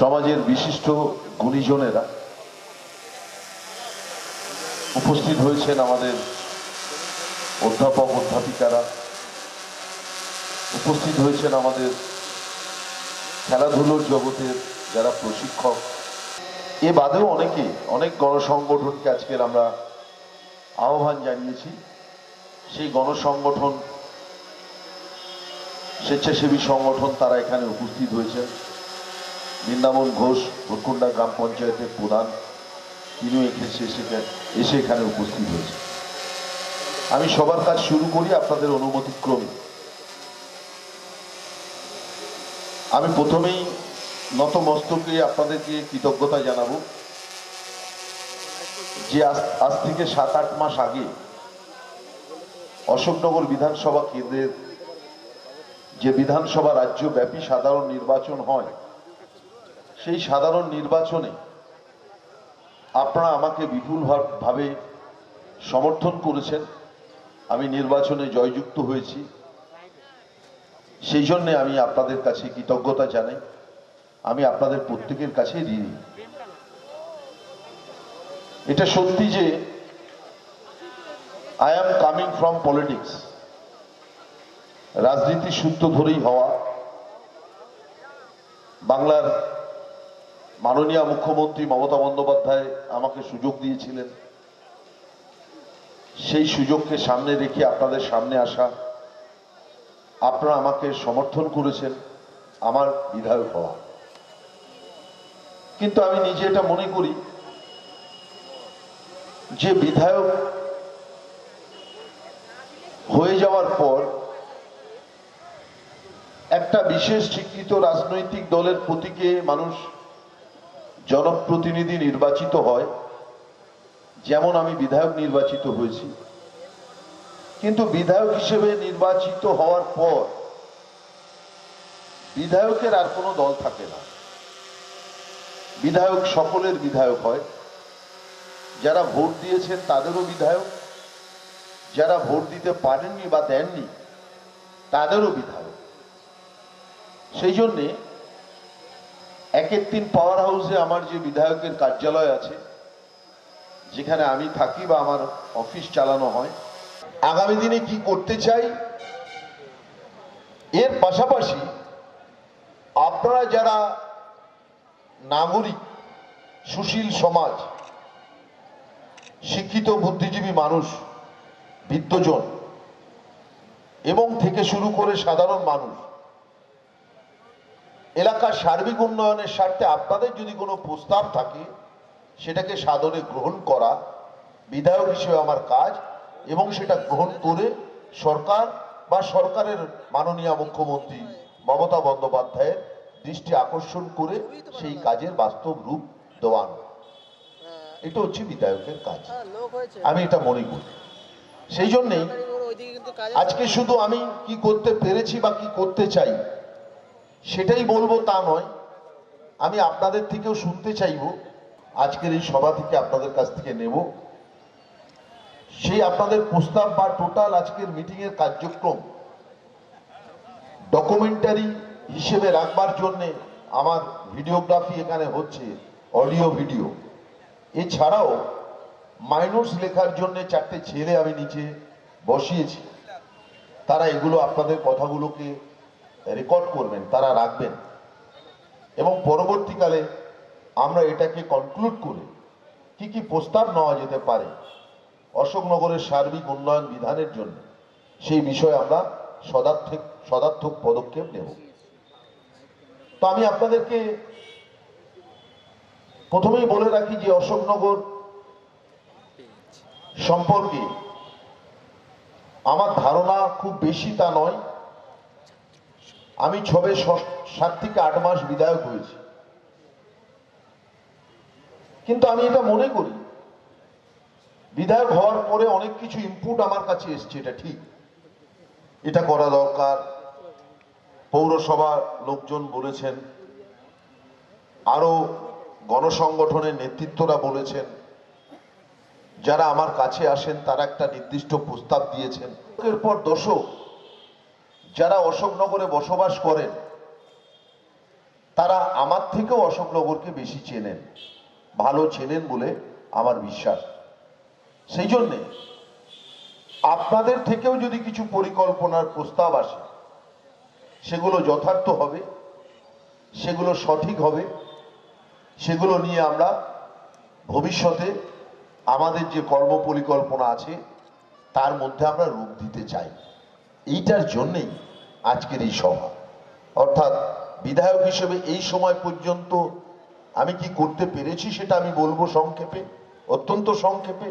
সমাজের বিশিষ্ট গুণীজনেরা উপস্থিত হয়েছেন, আমাদের অধ্যাপক অধ্যাপিকারা উপস্থিত হয়েছেন, আমাদের খেলাধুলোর জগতের যারা প্রশিক্ষক, এ বাদেও অনেক গণসংগঠনকে আজকের আমরা আহ্বান জানিয়েছি। সেই গণসংগঠন, স্বেচ্ছাসেবী সংগঠন তারা এখানে উপস্থিত হয়েছেন। বৃন্দাবন ঘোষ ভুরকুন্ডা গ্রাম পঞ্চায়েতের প্রধান, তিনিও এসে এখানে উপস্থিত হয়েছে। আমি সবার কাজ শুরু করি আপনাদের অনুমতিক্রমে। আমি প্রথমেই নতমস্তকে আপনাদেরকে কৃতজ্ঞতা জানাবো যে আজ থেকে 7-8 মাস আগে অশোকনগর বিধানসভা কেন্দ্রের যে বিধানসভা রাজ্যব্যাপী সাধারণ নির্বাচন হয়, সেই সাধারণ নির্বাচনে আপনারা আমাকে বিপুলভাবে সমর্থন করেছেন। আমি নির্বাচনে জয়যুক্ত হয়েছি, সেই জন্যে আমি আপনাদের কাছে কৃতজ্ঞতা জানাই। আমি আপনাদের প্রত্যেকের কাছে ঋণী। এটা সত্যি যে I am coming from politics, রাজনীতির সূত্র ধরেই হওয়া। বাংলার মাননীয় মুখ্যমন্ত্রী মমতা বন্দ্যোপাধ্যায় আমাকে সুযোগ দিয়েছিলেন, সেই সুযোগকে সামনে রেখে আপনাদের সামনে আসা। আপনারা আমাকে সমর্থন করেছেন আমার বিধায়ক হওয়া। কিন্তু আমি নিজে এটা মনে করি যে বিধায়ক হয়ে যাওয়ার পর একটা বিশেষ স্বীকৃত রাজনৈতিক দলের প্রতীকে মানুষ জনপ্রতিনিধি নির্বাচিত হয়, যেমন আমি বিধায়ক নির্বাচিত হয়েছি। কিন্তু বিধায়ক হিসেবে নির্বাচিত হওয়ার পর বিধায়কের আর কোনো দল থাকে না। বিধায়ক সকলের বিধায়ক হয়। যারা ভোট দিয়েছেন তাদেরও বিধায়ক, যারা ভোট দিতে পারেননি বা দেননি তাদেরও বিধায়ক। সেই জন্যে 1-3 পাওয়ার হাউসে আমার যে বিধায়কের কার্যালয় আছে, যেখানে আমি থাকি বা আমার অফিস চালানো হয়, আগামী দিনে কি করতে চাই, এর পাশাপাশি আপনারা যারা নাগরিক, সুশীল সমাজ, শিক্ষিত বুদ্ধিজীবী মানুষ, বিদ্বজন এবং থেকে শুরু করে সাধারণ মানুষ, এলাকার সার্বিক উন্নয়নের স্বার্থে আপনাদের যদি কোনো প্রস্তাব থাকে সেটাকে সাদরে গ্রহণ করা বিধায়ক হিসেবে আমার কাজ, এবং সেটা গ্রহণ করে সরকার বা সরকারের মাননীয় মুখ্যমন্ত্রী মমতা বন্দ্যোপাধ্যায়ের দৃষ্টি আকর্ষণ করে সেই কাজের বাস্তব রূপ দেওয়ানো। এটা হচ্ছে বিধায়কের কাজ, আমি এটা মনে করি। সেই জন্যেই আজকে শুধু আমি কি করতে পেরেছি বা কি করতে চাই সেটাই বলবো তা নয়, আমি আপনাদের থেকেও শুনতে চাইব। আজকের এই সভা থেকে আপনাদের কাছ থেকে নেব সেই আপনাদের প্রস্তাব বা টোটাল আজকের মিটিংয়ের কার্যক্রম ডকুমেন্টারি হিসেবে রাখবার জন্যে আমার ভিডিওগ্রাফি এখানে হচ্ছে, অডিও ভিডিও। এছাড়াও মাইনোটস লেখার জন্য 4টে ছেলে আমি নিচে বসিয়েছি, তারা এগুলো আপনাদের কথাগুলোকে রেকর্ড করবেন, তারা রাখবেন, এবং পরবর্তীকালে আমরা এটাকে কনক্লুড করে কি কি প্রস্তাব নেওয়া যেতে পারে অশোকনগরের সার্বিক উন্নয়ন বিধানের জন্য, সেই বিষয়ে আমরা সদার্থক পদক্ষেপ নেব। তো আমি আপনাদেরকে প্রথমেই বলে রাখি যে অশোকনগর সম্পর্কে আমার ধারণা খুব বেশি তা নয়। আমি 7 থেকে 8 মাস বিধায়ক হয়েছি, কিন্তু আমি এটা মনে করি বিধায়ক হওয়ার পরে অনেক কিছু ইনপুট আমার কাছে এসছে, এটা ঠিক, এটা করা দরকার। পৌরসভা লোকজন বলেছেন, আরো গণসংগঠনের নেতৃত্বরা বলেছেন, যারা আমার কাছে আসেন তারা একটা নির্দিষ্ট প্রস্তাব দিয়েছেন। এরপর দশক যারা অশোকনগরে বসবাস করেন তারা আমার থেকেও অশোকনগরকে বেশি চেনেন, ভালো চেনেন বলে আমার বিশ্বাস। সেই জন্যে আপনাদের থেকেও যদি কিছু পরিকল্পনার প্রস্তাব আসে, সেগুলো যথার্থ হবে, সেগুলো সঠিক হবে, সেগুলো নিয়ে আমরা ভবিষ্যতে আমাদের যে কর্ম পরিকল্পনা আছে তার মধ্যে আমরা রূপ দিতে চাই। এইটার জন্যেই আজকের এই সভা। অর্থাৎ বিধায়ক হিসেবে এই সময় পর্যন্ত আমি কি করতে পেরেছি সেটা আমি বলবো সংক্ষেপে, অত্যন্ত সংক্ষেপে,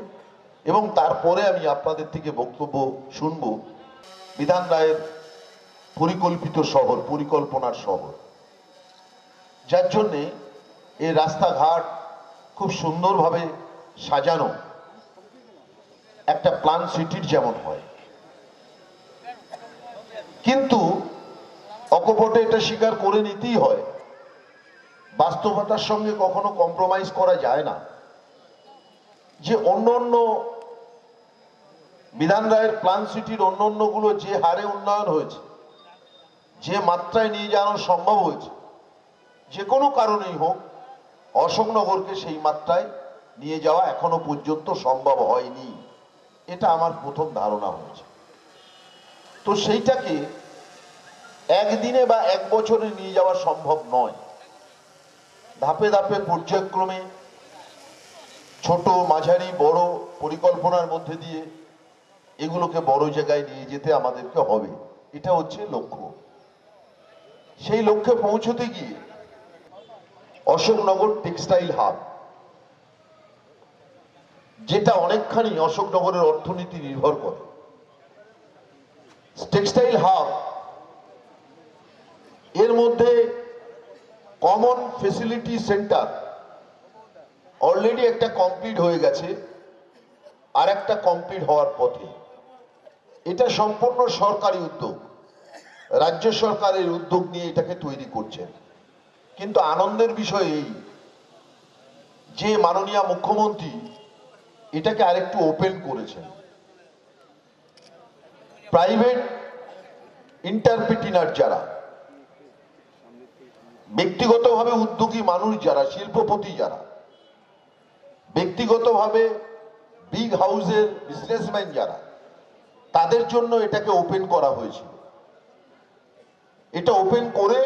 এবং তারপরে আমি আপনাদের থেকে বক্তব্য শুনব। বিধান রায়ের পরিকল্পিত শহর, পরিকল্পনার শহর, যার জন্যে এই রাস্তাঘাট খুব সুন্দরভাবে সাজানো, একটা প্ল্যান সিটির যেমন হয়। কিন্তু অকপটে এটা স্বীকার করে নিতেই হয়, বাস্তবতার সঙ্গে কখনো কম্প্রোমাইজ করা যায় না। যে অন্য অন্য বিধান রায়ের প্ল্যান সিটির অন্য অন্যগুলো যে হারে উন্নয়ন হয়েছে, যে মাত্রায় নিয়ে যাওয়া সম্ভব হয়েছে, যে কোনো কারণেই হোক অশোকনগরকে সেই মাত্রায় নিয়ে যাওয়া এখনো পর্যন্ত সম্ভব হয়নি। এটা আমার প্রথম ধারণা হয়েছে। তো সেইটাকে একদিনে বা এক বছরে নিয়ে যাওয়া সম্ভব নয়। ধাপে ধাপে পর্যায়ক্রমে ছোট মাঝারি বড় পরিকল্পনার মধ্যে দিয়ে এগুলোকে বড় জায়গায় নিয়ে যেতে আমাদেরকে হবে। এটা হচ্ছে লক্ষ্য। সেই লক্ষ্যে পৌঁছতে গিয়ে অশোকনগর টেক্সটাইল হাব, যেটা অনেকখানি অশোকনগরের অর্থনীতি নির্ভর করে, টেক্সটাইল হাব এর মধ্যে কমন ফেসিলিটি সেন্টার অলরেডি একটা কমপ্লিট হয়ে গেছে, আর একটা কমপ্লিট হওয়ার পথে। এটা সম্পূর্ণ সরকারি উদ্যোগ, রাজ্য সরকারের উদ্যোগ নিয়ে এটাকে তৈরি করছেন। কিন্তু আনন্দের বিষয় এই যে মাননীয় মুখ্যমন্ত্রী এটাকে আরেকটু ওপেন করেছেন। প্রাইভেট ইন্টারপ্রিনার যারা, ব্যক্তিগতভাবে উদ্যোগী মানুষ যারা, শিল্পপতি যারা, ব্যক্তিগতভাবে বিগ হাউসের বিজনেসম্যান যারা, তাদের জন্য এটাকে ওপেন করা হয়েছিল। এটা ওপেন করে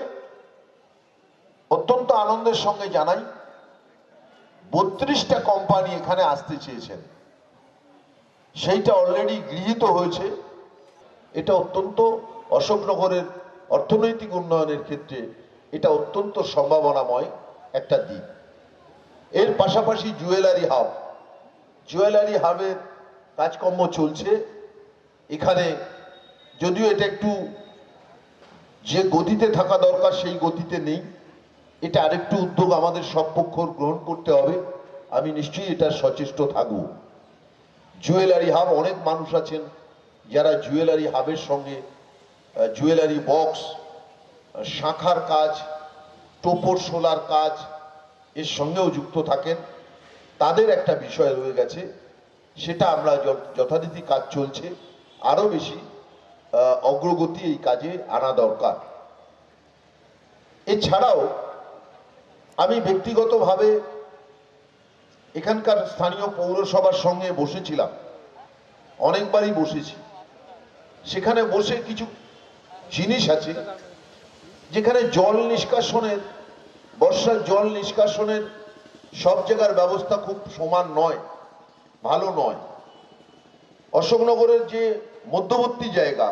অত্যন্ত আনন্দের সঙ্গে জানাই 32টা কোম্পানি এখানে আসতে চেয়েছেন, সেইটা অলরেডি গৃহীত হয়েছে। এটা অত্যন্ত অশোকনগরের অর্থনৈতিক উন্নয়নের ক্ষেত্রে এটা অত্যন্ত সম্ভাবনাময় একটা দিক। এর পাশাপাশি জুয়েলারি হাব, জুয়েলারি হাবের কাজকর্ম চলছে। এখানে যদিও এটা একটু যে গতিতে থাকা দরকার সেই গতিতে নেই, এটা আরেকটু উদ্যোগ আমাদের সব পক্ষ গ্রহণ করতে হবে। আমি নিশ্চয়ই এটা সচেষ্ট থাকব। জুয়েলারি হাব, অনেক মানুষ আছেন যারা জুয়েলারি হাবের সঙ্গে জুয়েলারি বক্স, শাঁখার কাজ, টোপর সোলার কাজ এর সঙ্গেও যুক্ত থাকেন। তাদের একটা বিষয় রয়ে গেছে, সেটা আমরা যথারীতি কাজ চলছে, আরো বেশি অগ্রগতি এই কাজে আনা দরকার। এছাড়াও আমি ব্যক্তিগতভাবে এখানকার স্থানীয় পৌরসভার সঙ্গে বসেছিলাম, অনেকবারই বসেছি। সেখানে বসে কিছু জিনিস আছে যেখানে জল নিষ্কাশনের, বর্ষার জল নিষ্কাশনের সব জায়গার ব্যবস্থা খুব সমান নয়, ভালো নয়। অশোকনগরের যে মধ্যবর্তী জায়গা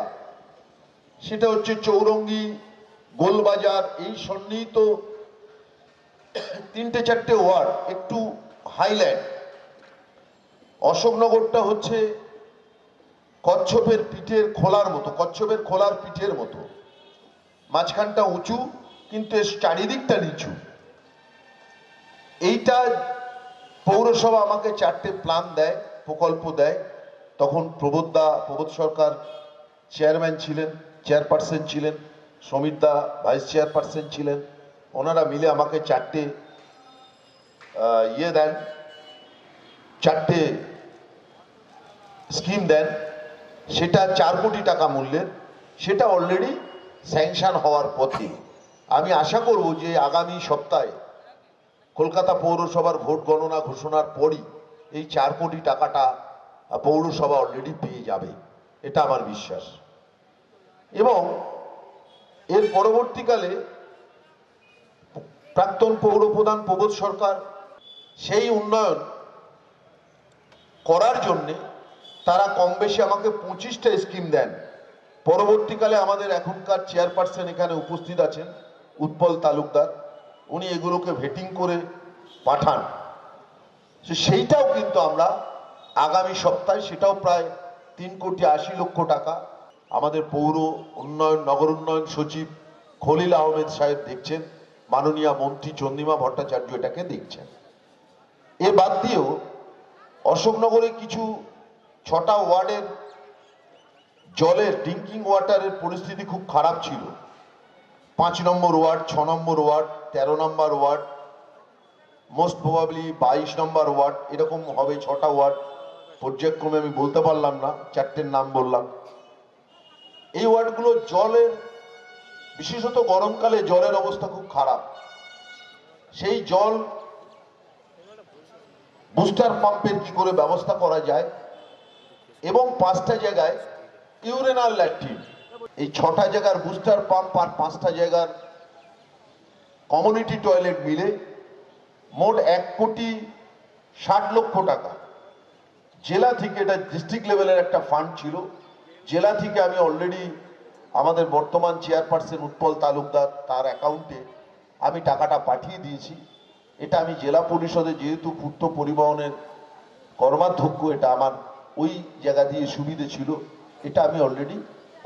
সেটা হচ্ছে চৌরঙ্গি, গোলবাজার, এই সন্নিহিত 3-4টে ওয়ার্ড একটু হাইল্যান্ড। অশোকনগরটা হচ্ছে কচ্ছপের পিঠের খোলার মতো, কচ্ছপের খোলার পিঠের মতো, মাঝখানটা উঁচু কিন্তু এর চারিদিকটা নিচু। এইটা পৌরসভা আমাকে 4টে প্ল্যান দেয়, প্রকল্প দেয়। তখন প্রবোধ সরকার চেয়ারম্যান ছিলেন, চেয়ারপারসন ছিলেন, সমিতদা ভাইস চেয়ারপারসন ছিলেন। ওনারা মিলে আমাকে 4টে দেন, 4টে স্কিম দেন। সেটা 4 কোটি টাকা মূল্যের, সেটা অলরেডি স্যাংশন হওয়ার পথে। আমি আশা করব যে আগামী সপ্তাহে কলকাতা পৌরসভার ভোট গণনা ঘোষণার পরই এই 4 কোটি টাকাটা পৌরসভা অলরেডি পেয়ে যাবে, এটা আমার বিশ্বাস। এবং এর পরবর্তীকালে প্রাক্তন পৌরপ্রধান প্রবোধ সরকার সেই উন্নয়ন করার জন্যে তারা কম বেশি আমাকে 25টা স্কিম দেন। পরবর্তীকালে আমাদের এখনকার চেয়ারপারসন এখানে উপস্থিত আছেন উৎপল তালুকদার, উনি এগুলোকে ভেটিং করে পাঠান। সেইটাও কিন্তু আমরা আগামী সপ্তাহে, সেটাও প্রায় 3,80,00,000 টাকা আমাদের পৌর উন্নয়ন নগর উন্নয়ন সচিব খলিল আহমেদ সাহেব দেখছেন, মাননীয় মন্ত্রী চন্দ্রিমা ভট্টাচার্য এটাকে দেখছেন। এ বাদ দিয়েও অশোকনগরে কিছু 6টা ওয়ার্ডের জলের ড্রিঙ্কিং ওয়াটারের পরিস্থিতি খুব খারাপ ছিল। 5 নম্বর ওয়ার্ড, 6 নম্বর ওয়ার্ড, 13 নম্বর ওয়ার্ড, মোস্ট প্রবাবলি 22 নম্বর ওয়ার্ড, এরকম হবে 6টা ওয়ার্ড। পর্যায়ক্রমে আমি বলতে পারলাম না, 4টের নাম বললাম। এই ওয়ার্ডগুলো জলের, বিশেষত গরমকালে জলের অবস্থা খুব খারাপ। সেই জল বুস্টার পাম্পের কি করে ব্যবস্থা করা যায়, এবং 5টা জায়গায় ইউরেনাল ল্যাট্রিন, এই 6টা জায়গার বুস্টার পাম্প আর 5টা জায়গার কমিউনিটি টয়লেট মিলে মোট 1,60,00,000 টাকা জেলা থেকে, এটা ডিস্ট্রিক্ট লেভেলের একটা ফান্ড ছিল, জেলা থেকে আমি অলরেডি আমাদের বর্তমান চেয়ারপারসন উৎপল তালুকদার তার অ্যাকাউন্টে আমি টাকাটা পাঠিয়ে দিয়েছি। এটা আমি জেলা পরিষদে, যেহেতু পূর্ত পরিবহনের কর্মাধ্যক্ষ, এটা আমার ওই জায়গা দিয়ে সুবিধে ছিল, এটা আমি অলরেডি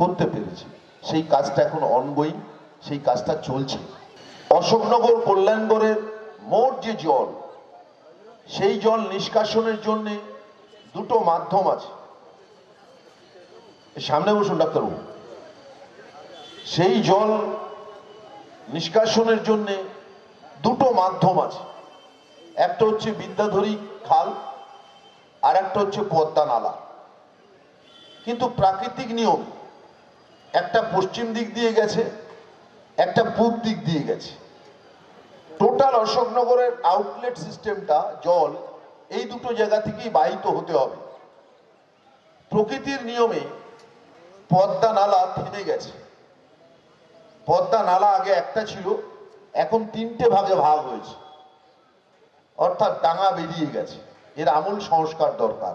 করতে পেরেছি। সেই কাজটা এখন অনগোয়িং, সেই কাজটা চলছে। অশোকনগর কল্যাণগড়ের মোট যে জল, সেই জল নিষ্কাশনের জন্য 2টো মাধ্যম আছে। সামনে বসুন ডাক্তারবাবু। সেই জল নিষ্কাশনের জন্য 2টো মাধ্যম আছে, একটা হচ্ছে বিদ্যাধরী খাল আর একটা হচ্ছে পদ্মা নালা। কিন্তু প্রাকৃতিক নিয়ম, একটা পশ্চিম দিক দিয়ে গেছে, একটা পূব দিক দিয়ে গেছে। টোটাল অশোকনগরের আউটলেট সিস্টেমটা জল এই 2টো জায়গা থেকেই বাহিত হতে হবে। প্রকৃতির নিয়মে পদ্মা নালা থেমে গেছে। পদ্মা নালা আগে একটা ছিল, এখন 3টে ভাগে ভাগ হয়েছে, অর্থাৎ ডাঙা বেরিয়ে গেছে। এর আমূল সংস্কার দরকার।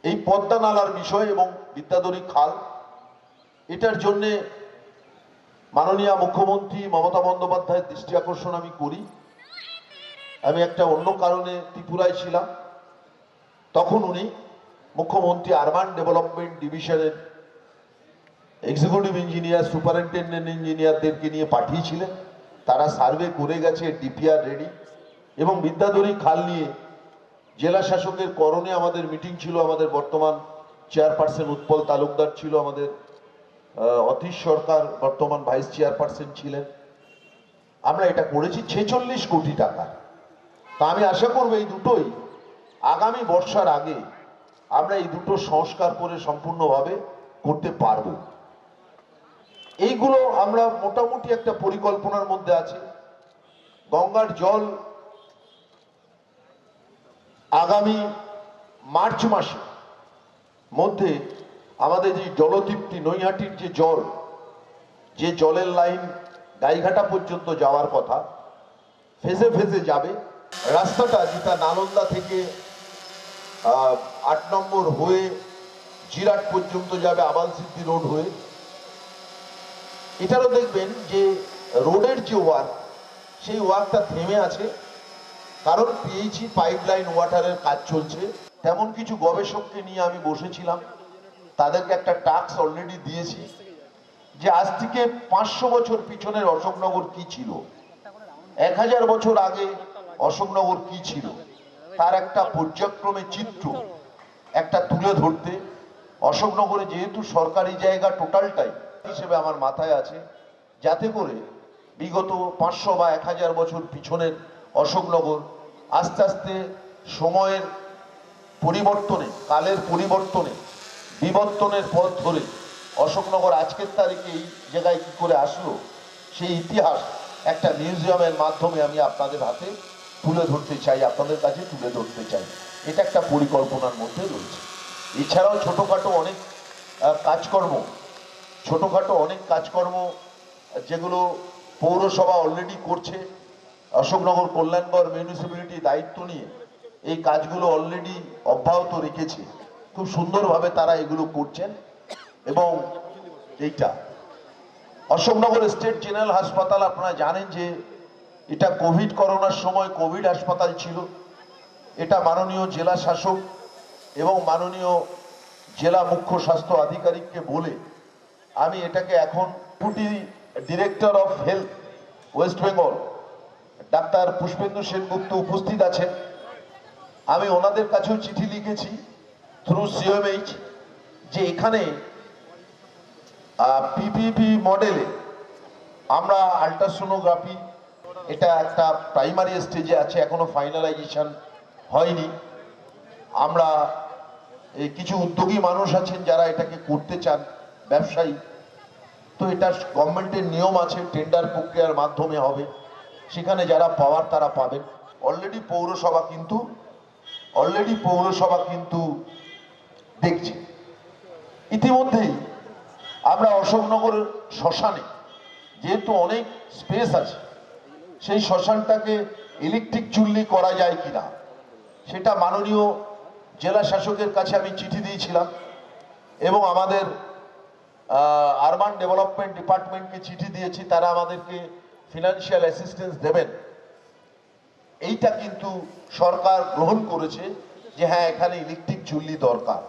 এই পদ্মা নালার বিষয় এবং বিদ্যাধরী খাল, এটার জন্যে মাননীয় মুখ্যমন্ত্রী মমতা বন্দ্যোপাধ্যায়ের দৃষ্টি আকর্ষণ আমি করি। আমি একটা অন্য কারণে ত্রিপুরায় ছিলাম, তখন উনি মুখ্যমন্ত্রী আরবান ডেভেলপমেন্ট ডিভিশনের এক্সিকিউটিভ ইঞ্জিনিয়ার, সুপারিনটেন্ডেন্ট ইঞ্জিনিয়ারদেরকে নিয়ে পাঠিয়েছিলেন। তারা সার্ভে করে গেছে, ডিপিআর রেডি। এবং বিদ্যাধরী খাল নিয়ে জেলা শাসকের করণে আমাদের মিটিং ছিল। আমাদের বর্তমান চেয়ারপারসন উৎপল তালুকদার ছিল, আমাদের অতীশ সরকার বর্তমান ভাইস চেয়ারপারসন ছিলেন। আমরা এটা করেছি 46 কোটি টাকা। তা আমি আশা করব এই দুটোই আগামী বর্ষার আগে আমরা এই দুটো সংস্কার করে সম্পূর্ণভাবে করতে পারব। এইগুলো আমরা মোটামুটি একটা পরিকল্পনার মধ্যে আছি। গঙ্গার জল আগামী মার্চ মাসে মধ্যে আমাদের যে জলতৃপ্তি নৈহাটির যে জল, যে জলের লাইন গাইঘাটা পর্যন্ত যাওয়ার কথা, ফেজে ফেজে যাবে। রাস্তাটা যেটা নালন্দা থেকে 8 নম্বর হয়ে জিরাট পর্যন্ত যাবে, আবাল সিদ্ধি রোড হয়ে, এটারও দেখবেন যে রোডের যে ওয়ার্ক, সেই ওয়ার্কটা থেমে আছে। কারণ পিএইচই পাইপলাইন ওয়াটারের কাজ চলছে। তেমন কিছু গবেষককে নিয়ে আমি বসেছিলাম, তাদেরকে একটা টাস্ক অলরেডি দিয়েছি যে আজ থেকে 500 বছর পিছনের অশোকনগর কি ছিল, 1000 বছর আগে অশোকনগর কি ছিল, তার একটা পর্যায়ক্রমে চিত্র একটা তুলে ধরতে। অশোকনগরে যেহেতু সরকারি জায়গা টোটালটাই হিসেবে আমার মাথায় আছে, যাতে করে বিগত 500 বা 1000 বছর পিছনের অশোকনগর আস্তে আস্তে সময়ের পরিবর্তনে, কালের পরিবর্তনে, বিবর্তনের পথ ধরে অশোকনগর আজকের তারিখে এই জায়গায় কি করে আসলো, সেই ইতিহাস একটা মিউজিয়ামের মাধ্যমে আমি আপনাদের হাতে তুলে ধরতে চাই, আপনাদের কাছে তুলে ধরতে চাই। এটা একটা পরিকল্পনার মধ্যে রয়েছে। এছাড়াও ছোটোখাটো অনেক কাজকর্ম যেগুলো পৌরসভা অলরেডি করছে। অশোকনগর কল্যাণগড় মিউনিসিপ্যালিটি দায়িত্ব নিয়ে এই কাজগুলো অলরেডি অব্যাহত রেখেছে, খুব সুন্দরভাবে তারা এগুলো করছেন। এবং এইটা অশোকনগর স্টেট জেনারেল হাসপাতাল, আপনারা জানেন যে এটা করোনার সময় কোভিড হাসপাতাল ছিল। এটা মাননীয় জেলা শাসক এবং মাননীয় জেলা মুখ্য স্বাস্থ্য আধিকারিককে বলে আমি এটাকে এখন deputy director of health West Bengal doctor Pushpendu Sengupta উপস্থিত আছেন। আমি ওনাদের কাছেও চিঠি লিখেছি থ্রু সিএমএইচ যে এখানে পিপিপি মডেলে আমরা আল্ট্রাসোনোগ্রাফি, এটা একটা প্রাইমারি স্টেজে আছে, এখনো ফাইনালাইজেশন হয়নি। আমরা এই কিছু উদ্যোগী মানুষ আছেন যারা এটাকে করতে চান, ব্যবসায়ী। তো এটা গভর্নমেন্টের নিয়ম আছে, টেন্ডার প্রক্রিয়ার মাধ্যমে হবে, সেখানে যারা পাওয়ার তারা পাবেন। অলরেডি পৌরসভা কিন্তু দেখছে। ইতিমধ্যেই আমরা অশোকনগর শ্মশানে যেহেতু অনেক স্পেস আছে, সেই শ্মশানটাকে ইলেকট্রিক চুল্লি করা যায় কিনা সেটা মাননীয় জেলা শাসকের কাছে আমি চিঠি দিয়েছিলাম এবং আমাদের আরবান ডেভেলপমেন্ট ডিপার্টমেন্টকে চিঠি দিয়েছি, তারা আমাদেরকে ফিনান্সিয়াল অ্যাসিস্ট্যান্স দেবেন। এইটা কিন্তু সরকার গ্রহণ করেছে যে হ্যাঁ এখানে ইলেকট্রিক চুল্লি দরকার।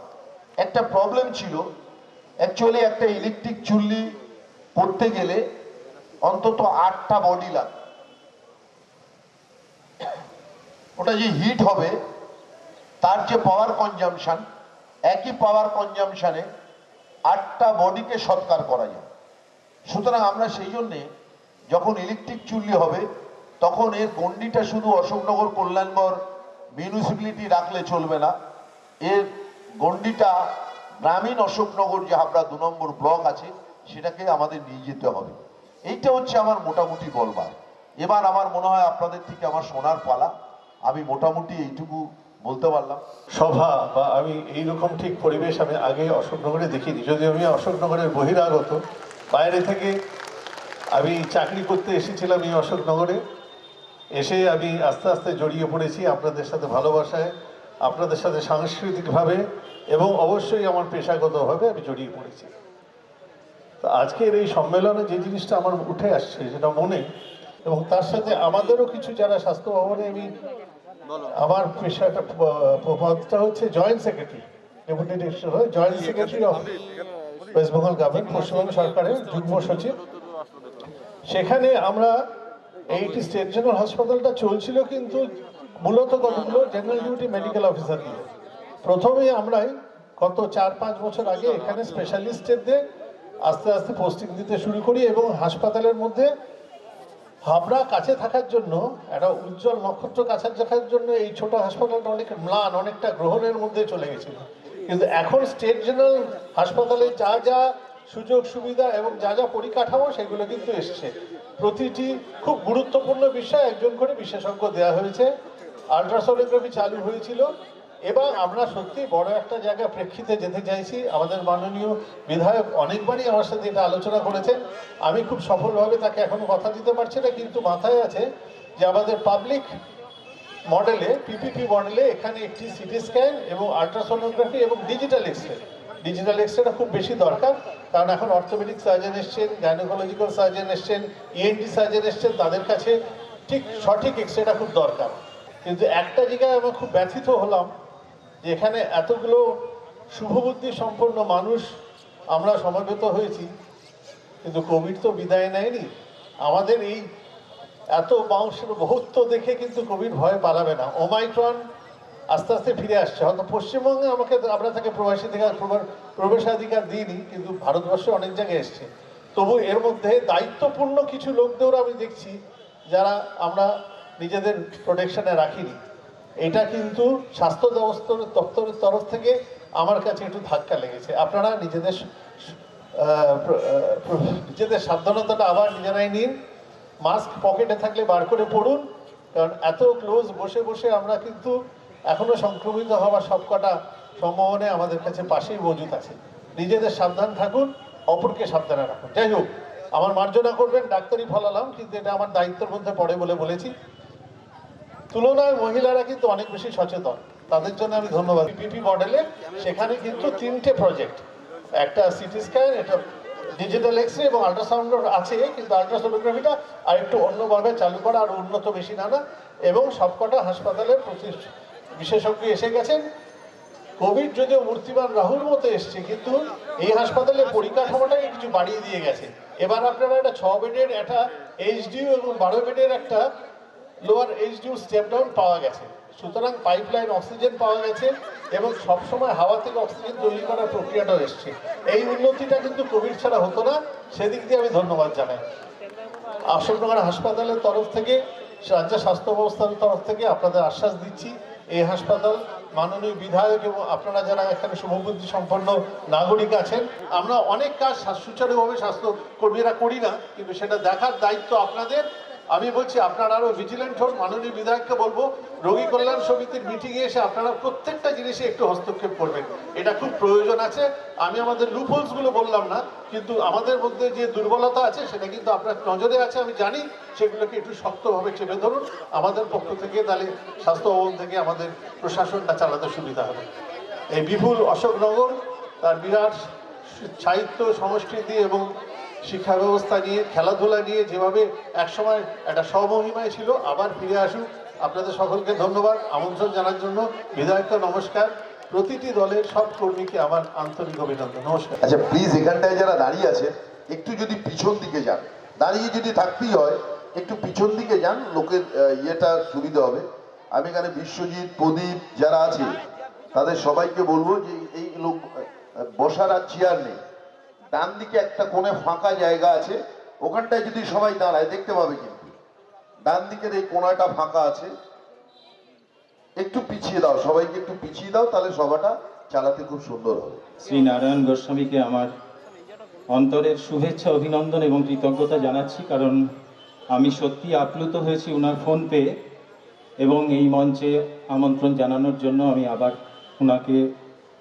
একটা প্রবলেম ছিল, অ্যাকচুয়ালি একটা ইলেকট্রিক চুল্লি করতে গেলে অন্তত 8টা বডি লাগে। ওটা যে হিট হবে তার যে পাওয়ার কনজাম্পশন, একই পাওয়ার কনজাম্পশনে 8টা বডিকে সৎকার করা যায়। সুতরাং আমরা সেই জন্যে যখন ইলেকট্রিক চুল্লি হবে তখন এর গণ্ডিটা শুধু অশোকনগর কল্যাণগড় মিউনিসিপ্যালিটি রাখলে চলবে না, এর গণ্ডিটা গ্রামীণ অশোকনগর যে হাবড়া 2 নম্বর ব্লক আছে সেটাকে আমাদের নিয়ে যেতে হবে। এইটা হচ্ছে আমার মোটামুটি বলবার। এবার আমার মনে হয় আপনাদের থেকে আমার শোনার পালা। আমি মোটামুটি এইটুকু বলতে পারলাম। সভা বা আমি এইরকম ঠিক পরিবেশ আমি আগে অশোকনগরে দেখিনি, যদিও আমি অশোকনগরের বহিরাগত, বাইরে থেকে আমি চাকরি করতে এসেছিলাম এই অশোকনগরে। এসে আমি আস্তে আস্তে জড়িয়ে পড়েছি আপনাদের সাথে ভালোবাসায়, আপনাদের সাথে সাংস্কৃতিকভাবে এবং অবশ্যই আমার পেশাগতভাবে আমি জড়িয়ে পড়েছি। তো আজকের এই সম্মেলনে যে জিনিসটা আমার উঠে আসছে সেটা মনে, এবং তার সাথে আমাদেরও কিছু যারা স্বাস্থ্য ভবনে, আমি আমার পেশাটা পদটা হচ্ছে জয়েন্ট সেক্রেটারি, ডেপুটি ডিরেক্টর হয় joint secretary of West Bengal government, Paschimbanga সরকারের যুগ্ম সচিব। সেখানে আমরা এইটি স্টেট জেনারেল হাসপাতালটা চলছিল কিন্তু মূলত কতগুলো জেনারেল ডিউটি মেডিকেল অফিসার দিয়ে। প্রথমে আমরাই গত 4-5 বছর আগে এখানে স্পেশালিস্টদের আস্তে আস্তে পোস্টিং দিতে শুরু করি এবং হাসপাতালের মধ্যে হাবড়া কাছে থাকার জন্য, একটা উজ্জ্বল নক্ষত্র কাছে থাকার জন্য এই ছোট হাসপাতালটা অনেক ম্লান, অনেকটা গ্রহণের মধ্যে চলে গেছিল। কিন্তু এখন স্টেট জেনারেল হাসপাতালে যা যা সুযোগ সুবিধা এবং যা যা পরিকাঠামো সেগুলো কিন্তু এসছে। প্রতিটি খুব গুরুত্বপূর্ণ বিষয় একজন করে বিশেষজ্ঞ দেওয়া হয়েছে। আল্ট্রাসোনোগ্রাফি চালু হয়েছিল এবং আমরা সত্যি বড় একটা জায়গা প্রেক্ষিতে যেতে চাইছি। আমাদের মাননীয় বিধায়ক অনেকবারই আমার সাথে এটা আলোচনা করেছেন, আমি খুব সফলভাবে তাকে এখনো কথা দিতে পারছি না, কিন্তু মাথায় আছে যে আমাদের পাবলিক মডেলে, পিপিপি মডেলে এখানে একটি সিটি স্ক্যান এবং আল্ট্রাসোনোগ্রাফি এবং ডিজিটাল এক্সরেটা খুব বেশি দরকার, কারণ এখন অর্থোপেডিক সার্জন এসছেন, গাইনোকোলজিক্যাল সার্জন এসছেন, ইএনটি সার্জন এসছেন, তাদের কাছে ঠিক সঠিক এক্সরেটা খুব দরকার। কিন্তু একটা জায়গায় আমরা খুব ব্যথিত হলাম যে এখানে এতগুলো শুভবুদ্ধি সম্পন্ন মানুষ আমরা সমবেত হয়েছি, কিন্তু কোভিড তো বিদায় নেয়নি। আমাদের এই এত মানুষের বহুত্ব দেখে কিন্তু কোভিড ভয় পালাবে না। ওমাইক্রন আস্তে আস্তে ফিরে আসছে। হয়তো পশ্চিমবঙ্গে আমরা তাকে প্রবেশাধিকার দিইনি, কিন্তু ভারতবর্ষে অনেক জায়গায় এসছে। তবু এর মধ্যে দায়িত্বপূর্ণ কিছু লোকদেরও আমি দেখছি যারা আমরা নিজেদের প্রোটেকশনে রাখিনি। এটা কিন্তু স্বাস্থ্য দপ্তরের তরফ থেকে আমার কাছে একটু ধাক্কা লেগেছে। আপনারা নিজেদের নিজেদের সাবধানতাটা আবার নিজেরাই নিন। মাস্ক পকেটে থাকলে বার করে পড়ুন, কারণ এত ক্লোজ বসে বসে আমরা কিন্তু এখনো সংক্রমিত হওয়ার সবকটা সম্ভাবনা আমাদের কাছে পাশেই মজুদ আছে। নিজেদের সাবধান থাকুন, অপরকে সাবধানে রাখুন। যাই হোক, আমার মার্জনা করবেন, ডাক্তারি ফলালাম, কিন্তু এটা আমার দায়িত্বের মধ্যে পড়ে বলে বলেছি। তুলনায় মহিলারা কিন্তু অনেক বেশি সচেতন, তাদের জন্য আমি ধন্যবাদ। পিপি মডেলে সেখানে কিন্তু 3টে প্রজেক্ট, একটা সিটি স্ক্যান, এটা ডিজিটাল এক্স রে এবং আল্ট্রাসাউন্ড আছে, কিন্তু আল্ট্রাসোনোগ্রাফিটা আর একটু অন্যভাবে চালু করা, আর উন্নত বেশি নানা, এবং সবকটা হাসপাতালের বিশেষজ্ঞ এসে গেছেন। কোভিড যদিও মূর্তিমান রাহুর মতো এসছে, কিন্তু এই হাসপাতালের পরিকাঠামোটাকে কিছু বাড়িয়ে দিয়ে গেছে। এবার আপনারা একটা 6 বেডের একটা এইচডিইউ এবং 12 বেডের একটা লোয়ার এইচডিইউ স্টেপ ডাউন পাওয়া গেছে। সুতরাং পাইপলাইন অক্সিজেন পাওয়া গেছে এবং সবসময় হাওয়া থেকে অক্সিজেন তৈরি করার প্রক্রিয়াটাও এসছে। এই উন্নতিটা কিন্তু কোভিড ছাড়া হতো না, সেদিক দিয়ে আমি ধন্যবাদ জানাই। অশোকনগর হাসপাতালের তরফ থেকে, রাজ্য স্বাস্থ্য ব্যবস্থার তরফ থেকে আপনাদের আশ্বাস দিচ্ছি, এই হাসপাতাল মাননীয় বিধায়ক এবং আপনারা যারা এখানে শুভবুদ্ধি সম্পন্ন নাগরিক আছেন, আমরা অনেক কাজ সুচারুভাবে স্বাস্থ্য কর্মীরা করি না, কিন্তু সেটা দেখার দায়িত্ব আপনাদের। আমি বলছি আপনারা আরো ভিজিলেন্ট হন। মাননীয় বিধায়ককে বলবো, রোগী কল্যাণ সমিতির মিটিংয়ে এসে আপনারা প্রত্যেকটা জিনিসে একটু হস্তক্ষেপ করবেন, এটা খুব প্রয়োজন আছে। আমি আমাদের লুপহোলস গুলো বললাম না, কিন্তু আমাদের মধ্যে যে দুর্বলতা আছে সেটা কিন্তু আপনার নজরে আছে, আমি জানি। সেগুলোকে একটু শক্তভাবে চেপে ধরুন আমাদের পক্ষ থেকে, তাহলে স্বাস্থ্য ভবন থেকে আমাদের প্রশাসনটা চালাতে সুবিধা হবে। এই বিপুল অশোকনগর তার বিরাট সাহিত্য, সংস্কৃতি এবং শিক্ষা ব্যবস্থা নিয়ে, খেলাধুলা নিয়ে যেভাবে একসময় একটা স্বমহিমায় ছিল, আবার ফিরে আসুক। আপনাদের সকলকে ধন্যবাদ আমন্ত্রণ জানার জন্য। বিধায়ককে নমস্কার, প্রতিটি দলের সব কর্মীকে আমার আন্তরিক অভিনন্দন। নমস্কার। আচ্ছা প্লিজ, এখানটায় যারা দাঁড়িয়ে আছেন একটু যদি পিছন দিকে যান, দাঁড়িয়ে যদি থাকতেই হয় একটু পিছন দিকে যান, লোকের ইয়েটা সুবিধা হবে। আমি এখানে বিশ্বজিৎ, প্রদীপ যারা আছে তাদের সবাইকে বলবো যে এই লোক বসার আর চেয়ার নেই, ডান দিকে একটা কোণে ফাঁকা জায়গা আছে, ওখানটায় যদি সবাই দাঁড়ায় দেখতে পাবে, কিন্তু ডান দিকের এই কোণাটা ফাঁকা আছে, একটু পিছিয়ে দাও, সবাইকে একটু পিছিয়ে দাও, তাহলে সভাটা চালাতে খুব সুন্দর হবে। শ্রী নারায়ণ গোস্বামীকে আমার অন্তরের শুভেচ্ছা, অভিনন্দন এবং কৃতজ্ঞতা জানাচ্ছি, কারণ আমি সত্যি আপ্লুত হয়েছি ওনার ফোন পেয়ে, এবং এই মঞ্চে আমন্ত্রণ জানানোর জন্য আমি আবার ওনাকে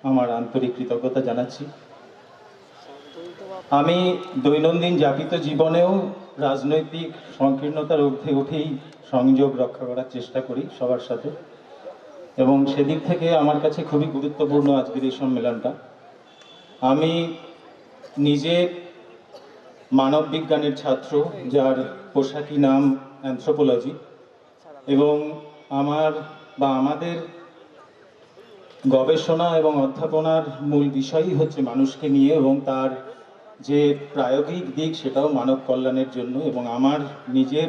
আমার আন্তরিক কৃতজ্ঞতা জানাচ্ছি। আমি দৈনন্দিন যাপিত জীবনেও রাজনৈতিক সংকীর্ণতার ঊর্ধ্বে উঠেই সংযোগ রক্ষা করার চেষ্টা করি সবার সাথে, এবং সেদিক থেকে আমার কাছে খুবই গুরুত্বপূর্ণ আজকের এই সম্মেলনটা। আমি নিজে মানব বিজ্ঞানের ছাত্র, যার পোশাকি নাম অ্যানথ্রোপোলজি, এবং আমাদের গবেষণা এবং অধ্যাপনার মূল বিষয়ই হচ্ছে মানুষকে নিয়ে, এবং তার যে প্রায়োগিক দিক সেটাও মানব কল্যাণের জন্য। এবং আমার নিজের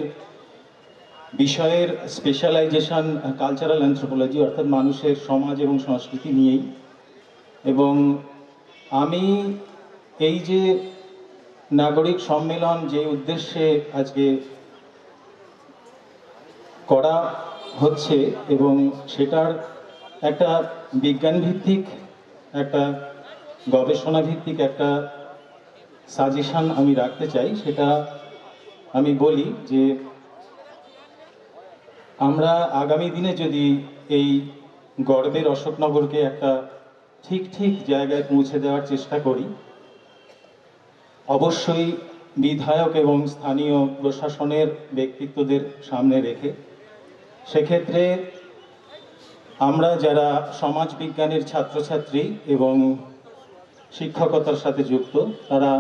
বিষয়ের স্পেশালাইজেশন কালচারাল অ্যানথ্রোপোলজি, অর্থাৎ মানুষের সমাজ এবং সংস্কৃতি নিয়েই। এবং আমি এই যে নাগরিক সম্মেলন যে উদ্দেশ্যে আজকে করা হচ্ছে, এবং সেটার একটা বিজ্ঞান ভিত্তিক, একটা গবেষণা ভিত্তিক একটা সাজেশন আমি রাখতে চাই, সেটা আমি বলি যে আমরা আগামী দিনে যদি এই গর্বের অশোকনগরকে একটা ঠিক জায়গায় পৌঁছে দেওয়ার চেষ্টা করি, অবশ্যই বিধায়ক এবং স্থানীয় প্রশাসনের ব্যক্তিত্বদের সামনে রেখে, সেক্ষেত্রে আমরা যারা সমাজ বিজ্ঞানের ছাত্রছাত্রী এবং শিক্ষকতার সাথে যুক্ত, তারা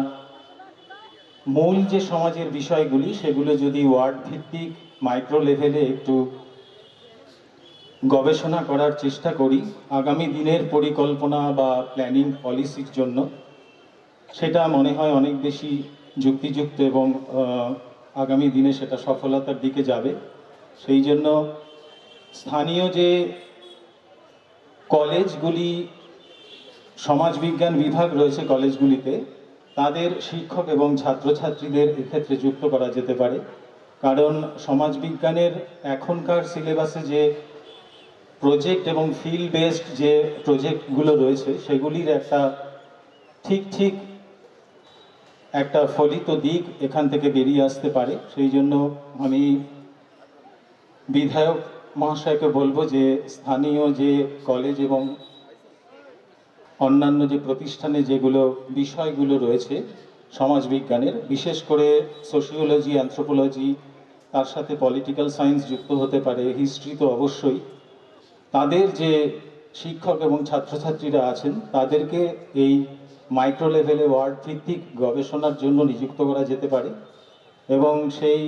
মূল যে সমাজের বিষয়গুলি সেগুলো যদি ওয়ার্ড ভিত্তিক মাইক্রো লেভেলে একটু গবেষণা করার চেষ্টা করি আগামী দিনের পরিকল্পনা বা প্ল্যানিং পলিসির জন্য, সেটা মনে হয় অনেক বেশি যুক্তিযুক্ত এবং আগামী দিনে সেটা সফলতার দিকে যাবে। সেই জন্য স্থানীয় যে কলেজগুলি, সমাজবিজ্ঞান বিভাগ রয়েছে কলেজগুলিতে, তাদের শিক্ষক এবং ছাত্রছাত্রীদের এক্ষেত্রে যুক্ত করা যেতে পারে। কারণ সমাজবিজ্ঞানের এখনকার সিলেবাসে যে প্রজেক্ট এবং ফিল্ড বেসড যে প্রজেক্টগুলো রয়েছে, সেগুলির একটা ঠিক একটা ফলিত দিক এখান থেকে বেরিয়ে আসতে পারে। সেই জন্য আমি বিধায়ক মহাশয়কে বলবো যে স্থানীয় যে কলেজ এবং অন্যান্য যে প্রতিষ্ঠানে যেগুলো বিষয়গুলো রয়েছে সমাজবিজ্ঞানের, বিশেষ করে সোশিওলজি, অ্যানথ্রোপোলজি, তার সাথে পলিটিক্যাল সায়েন্স যুক্ত হতে পারে, হিস্ট্রি তো অবশ্যই, তাদের যে শিক্ষক এবং ছাত্রছাত্রীরা আছেন তাদেরকে এই মাইক্রো লেভেলে ওয়ার্ড ভিত্তিক গবেষণার জন্য নিযুক্ত করা যেতে পারে। এবং সেই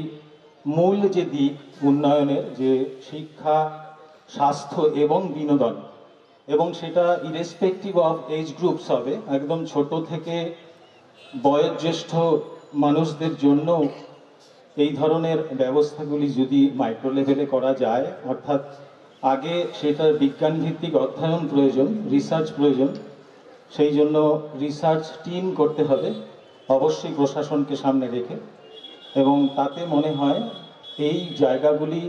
মূল যে দিক উন্নয়নের, যে শিক্ষা, স্বাস্থ্য এবং বিনোদন, এবং সেটা ইরেসপেক্টিভ অফ এজ গ্রুপস হবে, একদম ছোট থেকে বয়োজ্যেষ্ঠ মানুষদের জন্য এই ধরনের ব্যবস্থাগুলি যদি মাইক্রো লেভেলে করা যায়, অর্থাৎ আগে সেটার বিজ্ঞান ভিত্তিক অধ্যয়ন প্রয়োজন, রিসার্চ প্রয়োজন, সেই জন্য রিসার্চ টিম করতে হবে অবশ্যই প্রশাসনকে সামনে রেখে। এবং তাতে মনে হয় এই জায়গাগুলি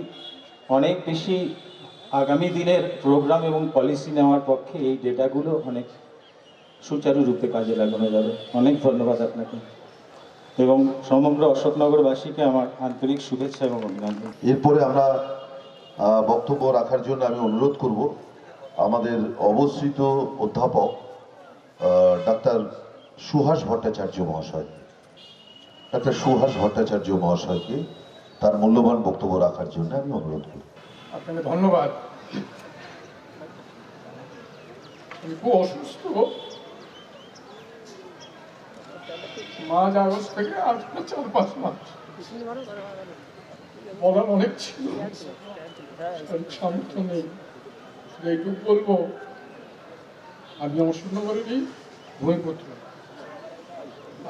অনেক বেশি আগামী দিনের প্রোগ্রাম এবং পলিসি নেওয়ার পক্ষে এই ডেটাগুলো অনেক সুচারুরূপে কাজে লাগানো যাবে। অনেক ধন্যবাদ আপনাকে এবং সমগ্র অশোকনগরবাসীকে আমার আন্তরিক শুভেচ্ছা এবং অভিনন্দন। এরপরে আমরা বক্তব্য রাখার জন্য আমি অনুরোধ করব আমাদের অবস্থিত অধ্যাপক ডাক্তার সুহাস ভট্টাচার্য মহাশয়, ডাক্তার সুহাস ভট্টাচার্য মহাশয়কে তার মূল্যবান বক্তব্য রাখার জন্য আমি অনুরোধ করি। আপনাকে ধন্যবাদ। আমি খুব অসুস্থ, 5 আগস্ট থেকে আজ 4-5 মাস। বলার অনেক ছিল, সামর্থ্য নেই। এইটুকু বলবো, আমি অশোকনগরেরই ভূমিপুত্র।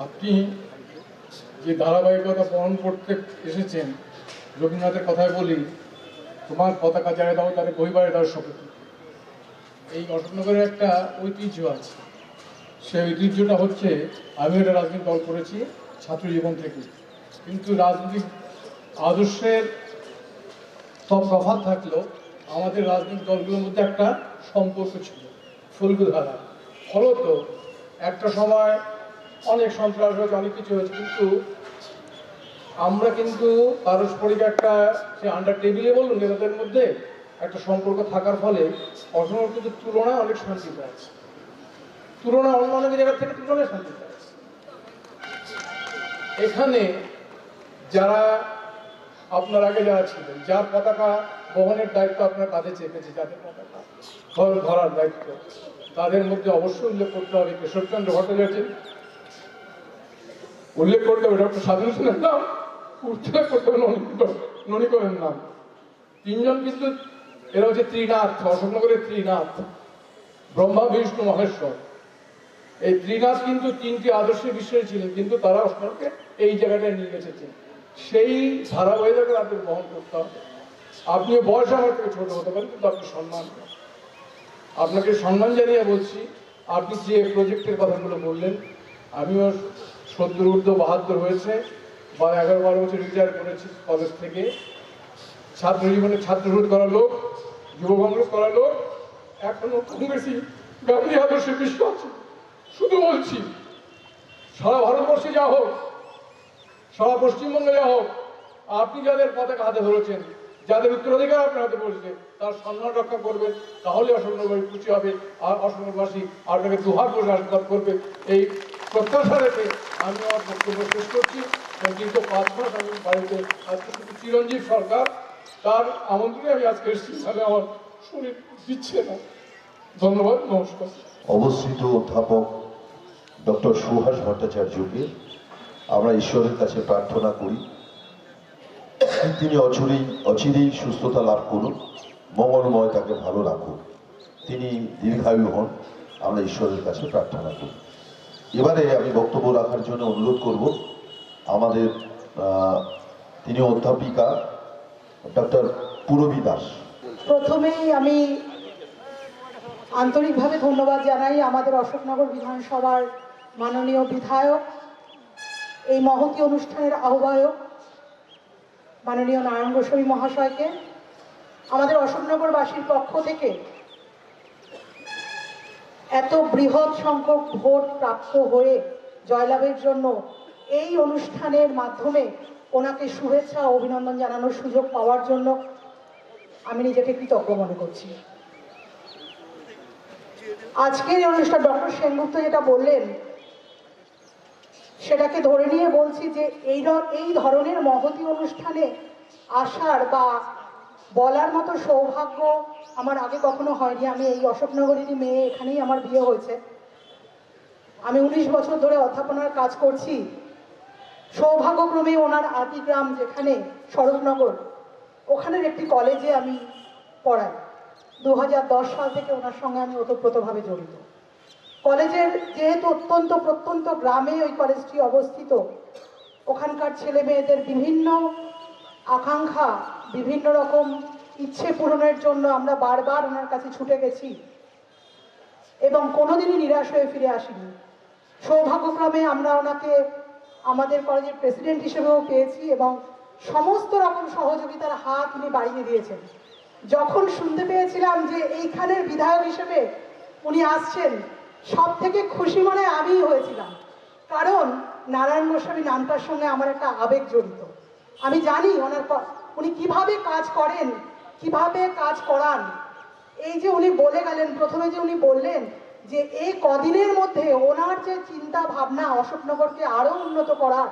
আপনি যে ধারাবাহিকতা বহন করতে এসেছেন, রবীন্দ্রনাথের কথায় বলি, তোমার পতাকা যারা দাও তাদের বহিবারে দাও শপথ। এই অশোকনগরের একটা ঐতিহ্য আছে। সেই ঐতিহ্যটা হচ্ছে, আমি একটা রাজনৈতিক দল করেছি ছাত্র জীবন থেকে, কিন্তু রাজনৈতিক আদর্শের সব তফাৎ থাকলেও আমাদের রাজনৈতিক দলগুলোর মধ্যে একটা সম্পর্ক ছিল, ফুলগুধারা। ফলত একটা সময় অনেক সন্ত্রাস হয়েছে, অনেক কিছু হয়েছে, কিন্তু আমরা কিন্তু পারস্পরিক একটা সে আন্ডার টেবিলে বলুন নেতাদের মধ্যে একটা সম্পর্ক থাকার ফলে অসমের কিন্তু তুলনায় অনেক শান্তি পাচ্ছে, তুলনায় অন্য অনেক জায়গা থেকে তুলনায় শান্তি পাচ্ছে। এখানে যারা আপনার আগে যারা ছিলেন, যার পতাকা বহনের দায়িত্ব আপনার কাঁধে চেপেছে, যাদের পতাকা ধরার দায়িত্ব, তাদের মধ্যে অবশ্যই উল্লেখ করতে হবে কেশবচন্দ্র ভট্টাচার্য, উল্লেখ করতে হবে ডক্টর স্বাধীন সেনের নাম, উল্লেখ করতে হবে ননীকরের নাম। তিনজন কিন্তু এরা হচ্ছে ত্রিনাথ, অশোকনগরের ত্রিনাথ, ব্রহ্মা বিষ্ণু মহেশ্বর। এই ত্রিনাথ কিন্তু 3টি আদর্শের বিষয় ছিলেন, কিন্তু তারা অশোকনগরকে এই জায়গাটায় নিয়ে এসেছেন। সেই ধারাবাহিকতা আপনাকে বহন করতে হবে। আপনিও বয়স আমার থেকে ছোট হতে পারেন, কিন্তু আপনি সম্মান করেন। আপনাকে সম্মান জানিয়ে বলছি, আপনি যে প্রজেক্টের কথাগুলো বললেন, আমিও 70 ঊর্ধ্ব 72 হয়েছে, বা 11-12 বছর রিটায়ার করেছি কলেজ থেকে। ছাত্র জীবনে ছাত্রভোট করা লোক, যুব কংগ্রেস করা লোক, এখনো কংগ্রেসই গান্ধী আদর্শে বিশ্বাস আছে। শুধু বলছি, সারা ভারতবর্ষে যা হোক, সারা পশ্চিমবঙ্গে যা হোক, আপনি যাদের পতাকা হাতে ধরেছেন, যাদের উত্তরাধিকার আপনার হাতে পড়েছে, তার সম্মান রক্ষা করবেন, তাহলে অশোকনগর খুশি হবে, আর অশোকনগরবাসী আপনাকে দুহাত করে আশীর্বাদ করবে। এই প্রত্যাশা রেখে আমি আমার বক্তব্য শেষ করছি। দীর্ঘ 5 মাস আমি বাড়িতে, আজকে শুধু চিরঞ্জীব সরকার তার আমন্ত্রণে আমি আজকে এসেছি, তাহলে আমার শরীর দিচ্ছে না। ধন্যবাদ, নমস্কার। অবস্থিত অধ্যাপক ডক্টর সুহাস ভট্টাচার্যকে আমরা ঈশ্বরের কাছে প্রার্থনা করি তিনি অচিরেই সুস্থতা লাভ করুন, মঙ্গলময় তাকে ভালো রাখুন, তিনি দীর্ঘায়ু হন, আমরা ঈশ্বরের কাছে প্রার্থনা করি। এবারে আমি বক্তব্য রাখার জন্য অনুরোধ করব আমাদের তিনি অধ্যাপিকা ডক্টর পূরবী দাস। প্রথমেই আমি আন্তরিকভাবে ধন্যবাদ জানাই আমাদের অশোকনগর বিধানসভার মাননীয় বিধায়ক, এই মহতী অনুষ্ঠানের আহ্বায়ক মাননীয় নারায়ণ গোস্বামী মহাশয়কে। আমাদের অশোকনগরবাসীর পক্ষ থেকে এত বৃহৎ সংখ্যক ভোট প্রাপ্ত হয়ে জয়লাভের জন্য এই অনুষ্ঠানের মাধ্যমে ওনাকে শুভেচ্ছা ও অভিনন্দন জানানোর সুযোগ পাওয়ার জন্য আমি নিজেকে কৃতজ্ঞ মনে করছি। আজকের এই অনুষ্ঠান ডক্টর সেনগুপ্ত যেটা বললেন সেটাকে ধরে নিয়ে বলছি যে এই ধরনের মহতী অনুষ্ঠানে আসার বা বলার মতো সৌভাগ্য আমার আগে কখনো হয়নি। আমি এই অশোকনগরেরই মেয়ে, এখানেই আমার বিয়ে হয়েছে। আমি 19 বছর ধরে অধ্যাপনার কাজ করছি। সৌভাগ্যক্রমে ওনার আদি গ্রাম যেখানে স্বরূপনগর, ওখানের একটি কলেজে আমি পড়াই। 2010 সাল থেকে ওনার সঙ্গে আমি ওতপ্রোতভাবে জড়িত। কলেজের যেহেতু অত্যন্ত প্রত্যন্ত গ্রামে ওই কলেজটি অবস্থিত, ওখানকার ছেলে মেয়েদের বিভিন্ন আকাঙ্ক্ষা, বিভিন্ন রকম ইচ্ছে পূরণের জন্য আমরা বারবার ওনার কাছে ছুটে গেছি এবং কোনোদিনই নিরাশ হয়ে ফিরে আসিনি। সৌভাগ্যক্রমে আমরা ওনাকে আমাদের কলেজের প্রেসিডেন্ট হিসেবেও পেয়েছি এবং সমস্ত রকম সহযোগিতার হাত উনি বাড়িয়ে দিয়েছেন। যখন শুনতে পেয়েছিলাম যে এইখানের বিধায়ক হিসেবে উনি আসছেন, সব থেকে খুশি মনে আমিই হয়েছিলাম, কারণ নারায়ণ গোস্বামী নামটার সঙ্গে আমার একটা আবেগ জড়িত। আমি জানি উনি কিভাবে কাজ করেন, কিভাবে কাজ করান। এই যে উনি বলে গেলেন, প্রথমে যে উনি বললেন যে এই কদিনের মধ্যে ওনার যে চিন্তা ভাবনা অশোকনগরকে আরো উন্নত করার,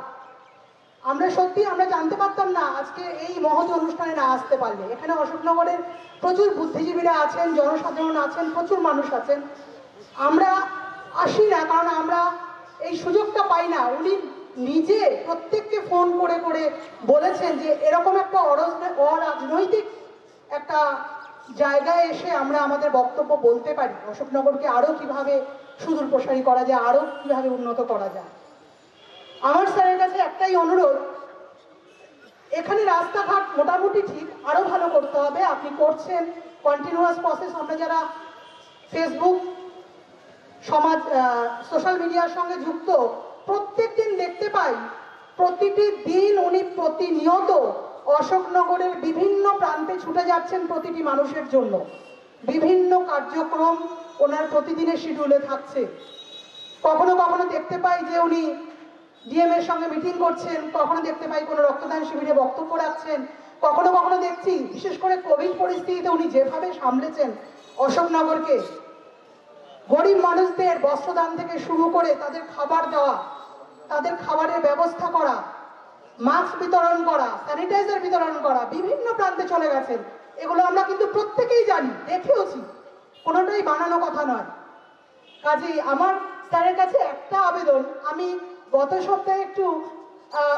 আমরা জানতে পারতাম না আজকে এই মহৎ অনুষ্ঠানে না আসতে পারলে। এখানে অশোকনগরের প্রচুর বুদ্ধিজীবীরা আছেন, জনসাধারণ আছেন, প্রচুর মানুষ আছেন। আমরা আসি না কারণ আমরা এই সুযোগটা পাই না। উনি নিজে প্রত্যেককে ফোন করে করে বলেছেন যে এরকম একটা অরাজনৈতিক একটা জায়গায় এসে আমরা আমাদের বক্তব্য বলতে পারি, অশোকনগরকে আরো কিভাবে সুদূর প্রসারী করা যায়, আরো কিভাবে উন্নত করা যায়। আমার স্যারের কাছে একটাই অনুরোধ, এখানে রাস্তাঘাট মোটামুটি ঠিক, আরো ভালো করতে হবে। আপনি করছেন, কন্টিনিউয়াস প্রসেস। আমরা যারা ফেসবুক সোশ্যাল মিডিয়ার সঙ্গে যুক্ত, প্রত্যেক দিন দেখতে পাই, প্রতিটি দিন উনি প্রতিনিয়ত অশোকনগরের বিভিন্ন প্রান্তে ছুটে যাচ্ছেন প্রতিটি মানুষের জন্য। বিভিন্ন কার্যক্রম ওনার প্রতিদিনের শিডিউলে থাকছে। কখনো কখনো দেখতে পাই যে উনি ডিএম এর সঙ্গে মিটিং করছেন, কখনো দেখতে পাই কোনো রক্তদান শিবিরে বক্তব্য রাখছেন, কখনো কখনো দেখছি বিশেষ করে কোভিড পরিস্থিতিতে উনি যেভাবে সামলেছেন অশোকনগরকে, গরিব মানুষদের বস্ত্রদান থেকে শুরু করে তাদের খাবার দেওয়া, তাদের খাবারের ব্যবস্থা করা, মাস্ক বিতরণ করা, স্যানিটাইজার বিতরণ করা, বিভিন্ন প্রান্তে চলে গেছেন। এগুলো আমরা কিন্তু প্রত্যেকেই জানি, দেখেওছি, কোনোটাই বানানো কথা নয়। কাজেই আমার স্যারের কাছে একটা আবেদন, আমি গত সপ্তাহে একটু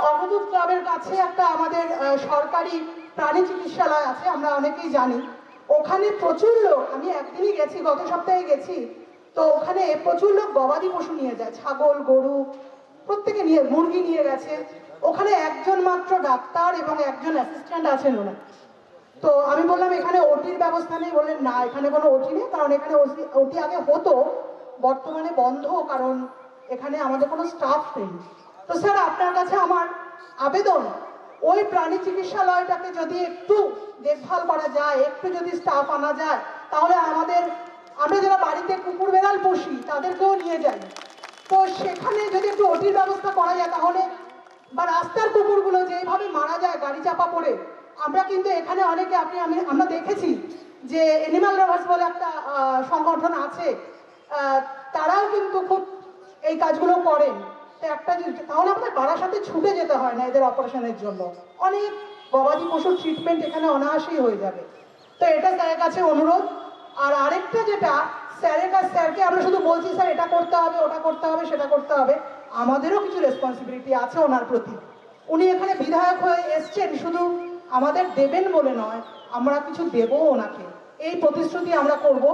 অগ্রদূত ক্লাবের কাছে একটা আমাদের সরকারি প্রাণী চিকিৎসালয় আছে, আমরা অনেকেই জানি, ওখানে প্রচুর লোক, আমি একদিনই গেছি, গত সপ্তাহে গেছি, তো ওখানে প্রচুর লোক গবাদি পশু নিয়ে যায়, ছাগল, গরু, প্রত্যেকে নিয়ে, মুরগি নিয়ে গেছে। ওখানে একজন মাত্র ডাক্তার এবং একজন অ্যাসিস্ট্যান্ট আছেন ওনার। তো আমি বললাম এখানে ওটির ব্যবস্থা নেই, বললেন না এখানে কোনো ওটি নেই, কারণ এখানে ওটি আগে হতো, বর্তমানে বন্ধ, কারণ এখানে আমাদের কোনো স্টাফ নেই। তো স্যার আপনার কাছে আমার আবেদন, ওই প্রাণী চিকিৎসালয়টাকে যদি একটু দেখভাল করা যায়, একটু যদি স্টাফ আনা যায়, তাহলে আমরা যারা বাড়িতে কুকুর বেড়াল পুষি তাদেরকেও নিয়ে যাই, তো সেখানে যদি একটু ওটির ব্যবস্থা করা যায় তাহলে, বা রাস্তার কুকুরগুলো যেইভাবে মারা যায় গাড়ি চাপা পড়ে, আমরা কিন্তু এখানে অনেকে আমরা দেখেছি যে অ্যানিমাল লাভার্স বলে একটা সংগঠন আছে, তারাও কিন্তু খুব এই কাজগুলো করেন। তো তাহলে আমাদের বারাসাতে ছুটে যেতে হয় না এদের অপারেশনের জন্য, অনেক গবাদি পশুর ট্রিটমেন্ট এখানে অনায়াসেই হয়ে যাবে। তো এটা স্যারের কাছে অনুরোধ। আর আরেকটা যেটা, স্যারকে আমরা শুধু বলছি স্যার এটা করতে হবে, ওটা করতে হবে, সেটা করতে হবে, আমাদেরও কিছু রেসপন্সিবিলিটি আছে ওনার প্রতি। উনি এখানে বিধায়ক হয়ে এসছেন, শুধু আমাদের দেবেন বলে নয়, আমরা কিছু দেবও ওনাকে, এই প্রতিশ্রুতি আমরা করব।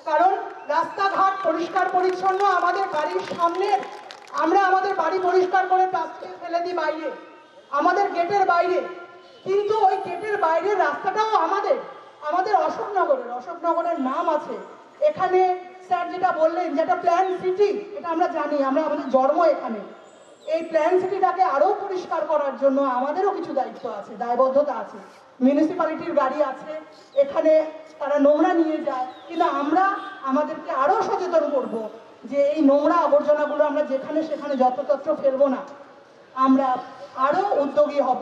কারণ রাস্তাঘাট পরিষ্কার পরিচ্ছন্ন আমাদের বাড়ির সামনে, আমরা আমাদের বাড়ি পরিষ্কার করে প্লাস্টিক ফেলে দিই বাইরে, আমাদের গেটের বাইরে, কিন্তু ওই গেটের বাইরের রাস্তাটাও আমাদের অশোকনগরের নাম আছে এখানে। স্যার যেটা বললেন যেটা প্ল্যান সিটি, এটা আমরা জানি, আমাদের জন্ম এখানে। এই প্ল্যান সিটিটাকে আরো পরিষ্কার করার জন্য আমাদেরও কিছু দায়িত্ব আছে, দায়বদ্ধতা আছে। মিউনিসিপ্যালিটির গাড়ি আছে এখানে, তারা নোংরা নিয়ে যায়, কিন্তু আমাদেরকে আরো সচেতন করব যে এই নোংরা আবর্জনাগুলো আমরা যেখানে সেখানে যত্রতত্র ফেলবো না। আমরা আরও উদ্যোগী হব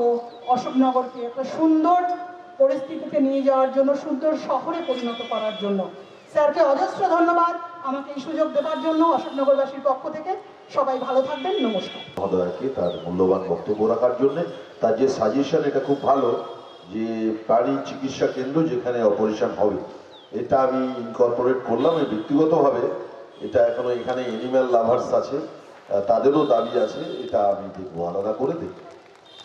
অশোকনগরকে একটা সুন্দর পরিস্থিতিতে নিয়ে যাওয়ার জন্য, সুন্দর শহরে পরিণত করার জন্য। স্যারকে অজস্র ধন্যবাদ আমাকে এই সুযোগ দেওয়ার জন্য অশোকনগরবাসীর পক্ষ থেকে। সবাই ভালো থাকবেন, নমস্কার। মহোদয়কে তার মূল্যবান বক্তব্য রাখার জন্য। তার যে সাজেশন এটা খুব ভালো, যে প্রাণী চিকিৎসা কেন্দ্র যেখানে অপারেশন হবে, এটা আমি ইনকর্পোরেট করলাম ব্যক্তিগতভাবে। এটা এখনো এখানে এনিম্যাল লাভার্স আছে, তাদেরও দাবি আছে, এটা আমি দেখবো, আলাদা করে দেখব।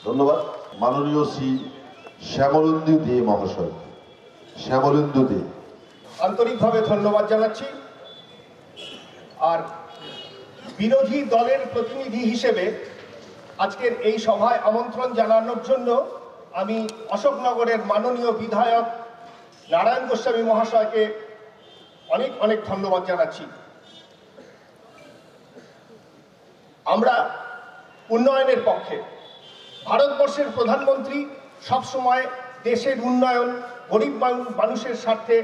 ধন্যবাদ মাননীয় শ্রী শ্যামলেন্দু দে মহাশয়। শ্যামলেন্দু দে, আন্তরিকভাবে ধন্যবাদ জানাচ্ছি। আর বিরোধী দলের প্রতিনিধি হিসেবে আজকের এই সভায় আমন্ত্রণ জানানোর জন্য আমি অশোকনগরের মাননীয় বিধায়ক নারায়ণ গোস্বামী মহাশয়কে অনেক অনেক ধন্যবাদ জানাচ্ছি। আমরা উন্নয়নের পক্ষে। ভারতবর্ষের প্রধানমন্ত্রী সবসময় দেশের উন্নয়ন, গরিব মানুষের স্বার্থে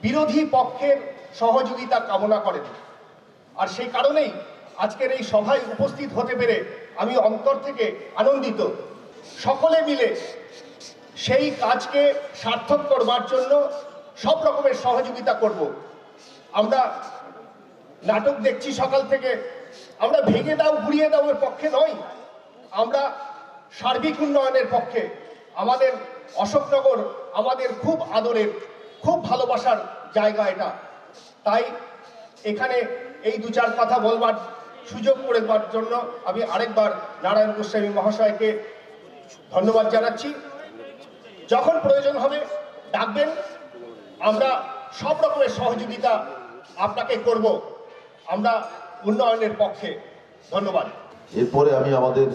বিরোধী পক্ষের সহযোগিতা কামনা করেন। আর সেই কারণেই আজকের এই সভায় উপস্থিত হতে পেরে আমি অন্তর থেকে আনন্দিত। সকলে মিলে সেই কাজকে সার্থক করবার জন্য সব রকমের সহযোগিতা করব। আমরা নাটক দেখছি সকাল থেকে, আমরা ভেঙে দাও গুড়িয়ে দাও এর পক্ষে নই, আমরা সার্বিক উন্নয়নের পক্ষে। আমাদের অশোকনগর আমাদের খুব আদরের, খুব ভালোবাসার জায়গা এটা। তাই এখানে এই দু চার কথা বলবার সুযোগ করে দেওয়ার জন্য আমি আরেকবার নারায়ণ গোস্বামী মহাশয়কে ধন্যবাদ জানাচ্ছি। যখন প্রয়োজন হবে ডাকবেন, আমরা সব রকমের সহযোগিতা আপনাকে করব। আমরা উন্নয়নের পক্ষে। ধন্যবাদ। এরপরে আমি আমাদের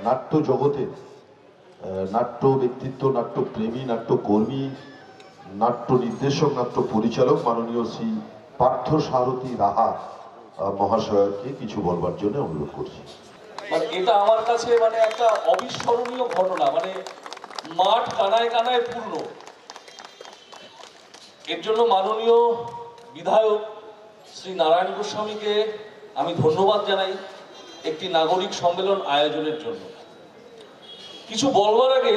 নাট্য জগতে নাট্য ব্যক্তিত্ব, নাট্যপ্রেমী, নাট্যকর্মী, নাট্য নির্দেশক, নাট্য পরিচালক মাননীয় শ্রী পার্থ সারথী রাহা মহাশয়কে কিছু বলবার জন্য অনুরোধ করছি। মানে এটা আমার কাছে মানে একটা অবিস্মরণীয় ঘটনা, মানে মাঠ কানায় কানায় পূর্ণ। এর জন্য মাননীয় বিধায়ক শ্রী নারায়ণ গোস্বামীকে আমি ধন্যবাদ জানাই একটি নাগরিক সম্মেলন আয়োজনের জন্য। কিছু বলবার আগে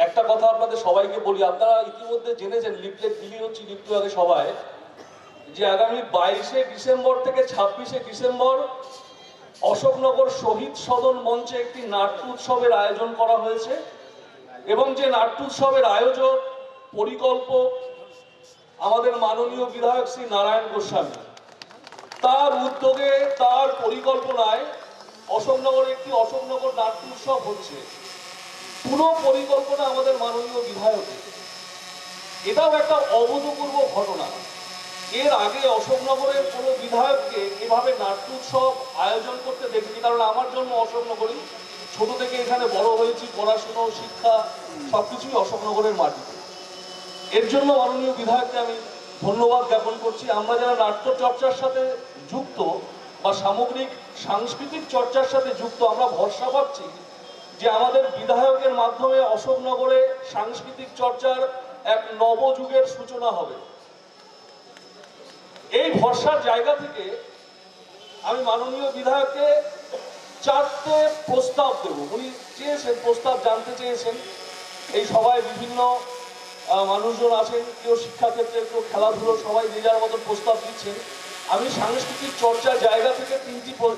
একটা কথা আপনাদের সবাইকে বলি। আপনারা ইতিমধ্যে জেনেছেন, লিফলেট বিলি হচ্ছে একটু আগে সবাই, যে আগামী 22শে ডিসেম্বর থেকে 26শে ডিসেম্বর অশোকনগর শহীদ সদন মঞ্চে একটি নাট্য উৎসবের আয়োজন করা হয়েছে। এবং যে নাট্য উৎসবের আয়োজক, পরিকল্পক আমাদের মাননীয় বিধায়ক শ্রী নারায়ণ গোস্বামী। তার উদ্যোগে, তার পরিকল্পনায় অশোকনগরে একটি অশোকনগর নাট্য উৎসব হচ্ছে। পুরো পরিকল্পনা আমাদের মাননীয় বিধায়কের। এটাও একটা অভূতপূর্ব ঘটনা। এর আগে অশোকনগরের কোনো বিধায়ককে এভাবে নাট্য উৎসব আয়োজন করতে দেখিনি। কারণ আমার জন্ম অশোকনগরই, ছোট থেকে এখানে বড় হয়েছি, পড়াশুনো, শিক্ষা সবকিছুই অশোকনগরের মাটিতে। এর জন্য মাননীয় বিধায়ককে আমি ধন্যবাদ জ্ঞাপন করছি। আমরা যারা নাট্য চর্চার সাথে যুক্ত বা সামগ্রিক সাংস্কৃতিক চর্চার সাথে যুক্ত, আমরা ভরসা পাচ্ছি যে আমাদের বিধায়কের মাধ্যমে অশোকনগরে সাংস্কৃতিক চর্চার এক নবযুগের সূচনা হবে। এই ভরসার জায়গা থেকে আমি মাননীয় বিধায়ককে 4টে প্রস্তাব দেব। উনি চেয়েছেন, প্রস্তাব জানতে চেয়েছেন। এই সভায় বিভিন্ন মানুষজন আছেন, কেউ শিক্ষাক্ষেত্রে, কেউ খেলাধুলো, সবাই যে যার মতো প্রস্তাব দিচ্ছেন। আমি সাংস্কৃতিক চর্চার জায়গা থেকে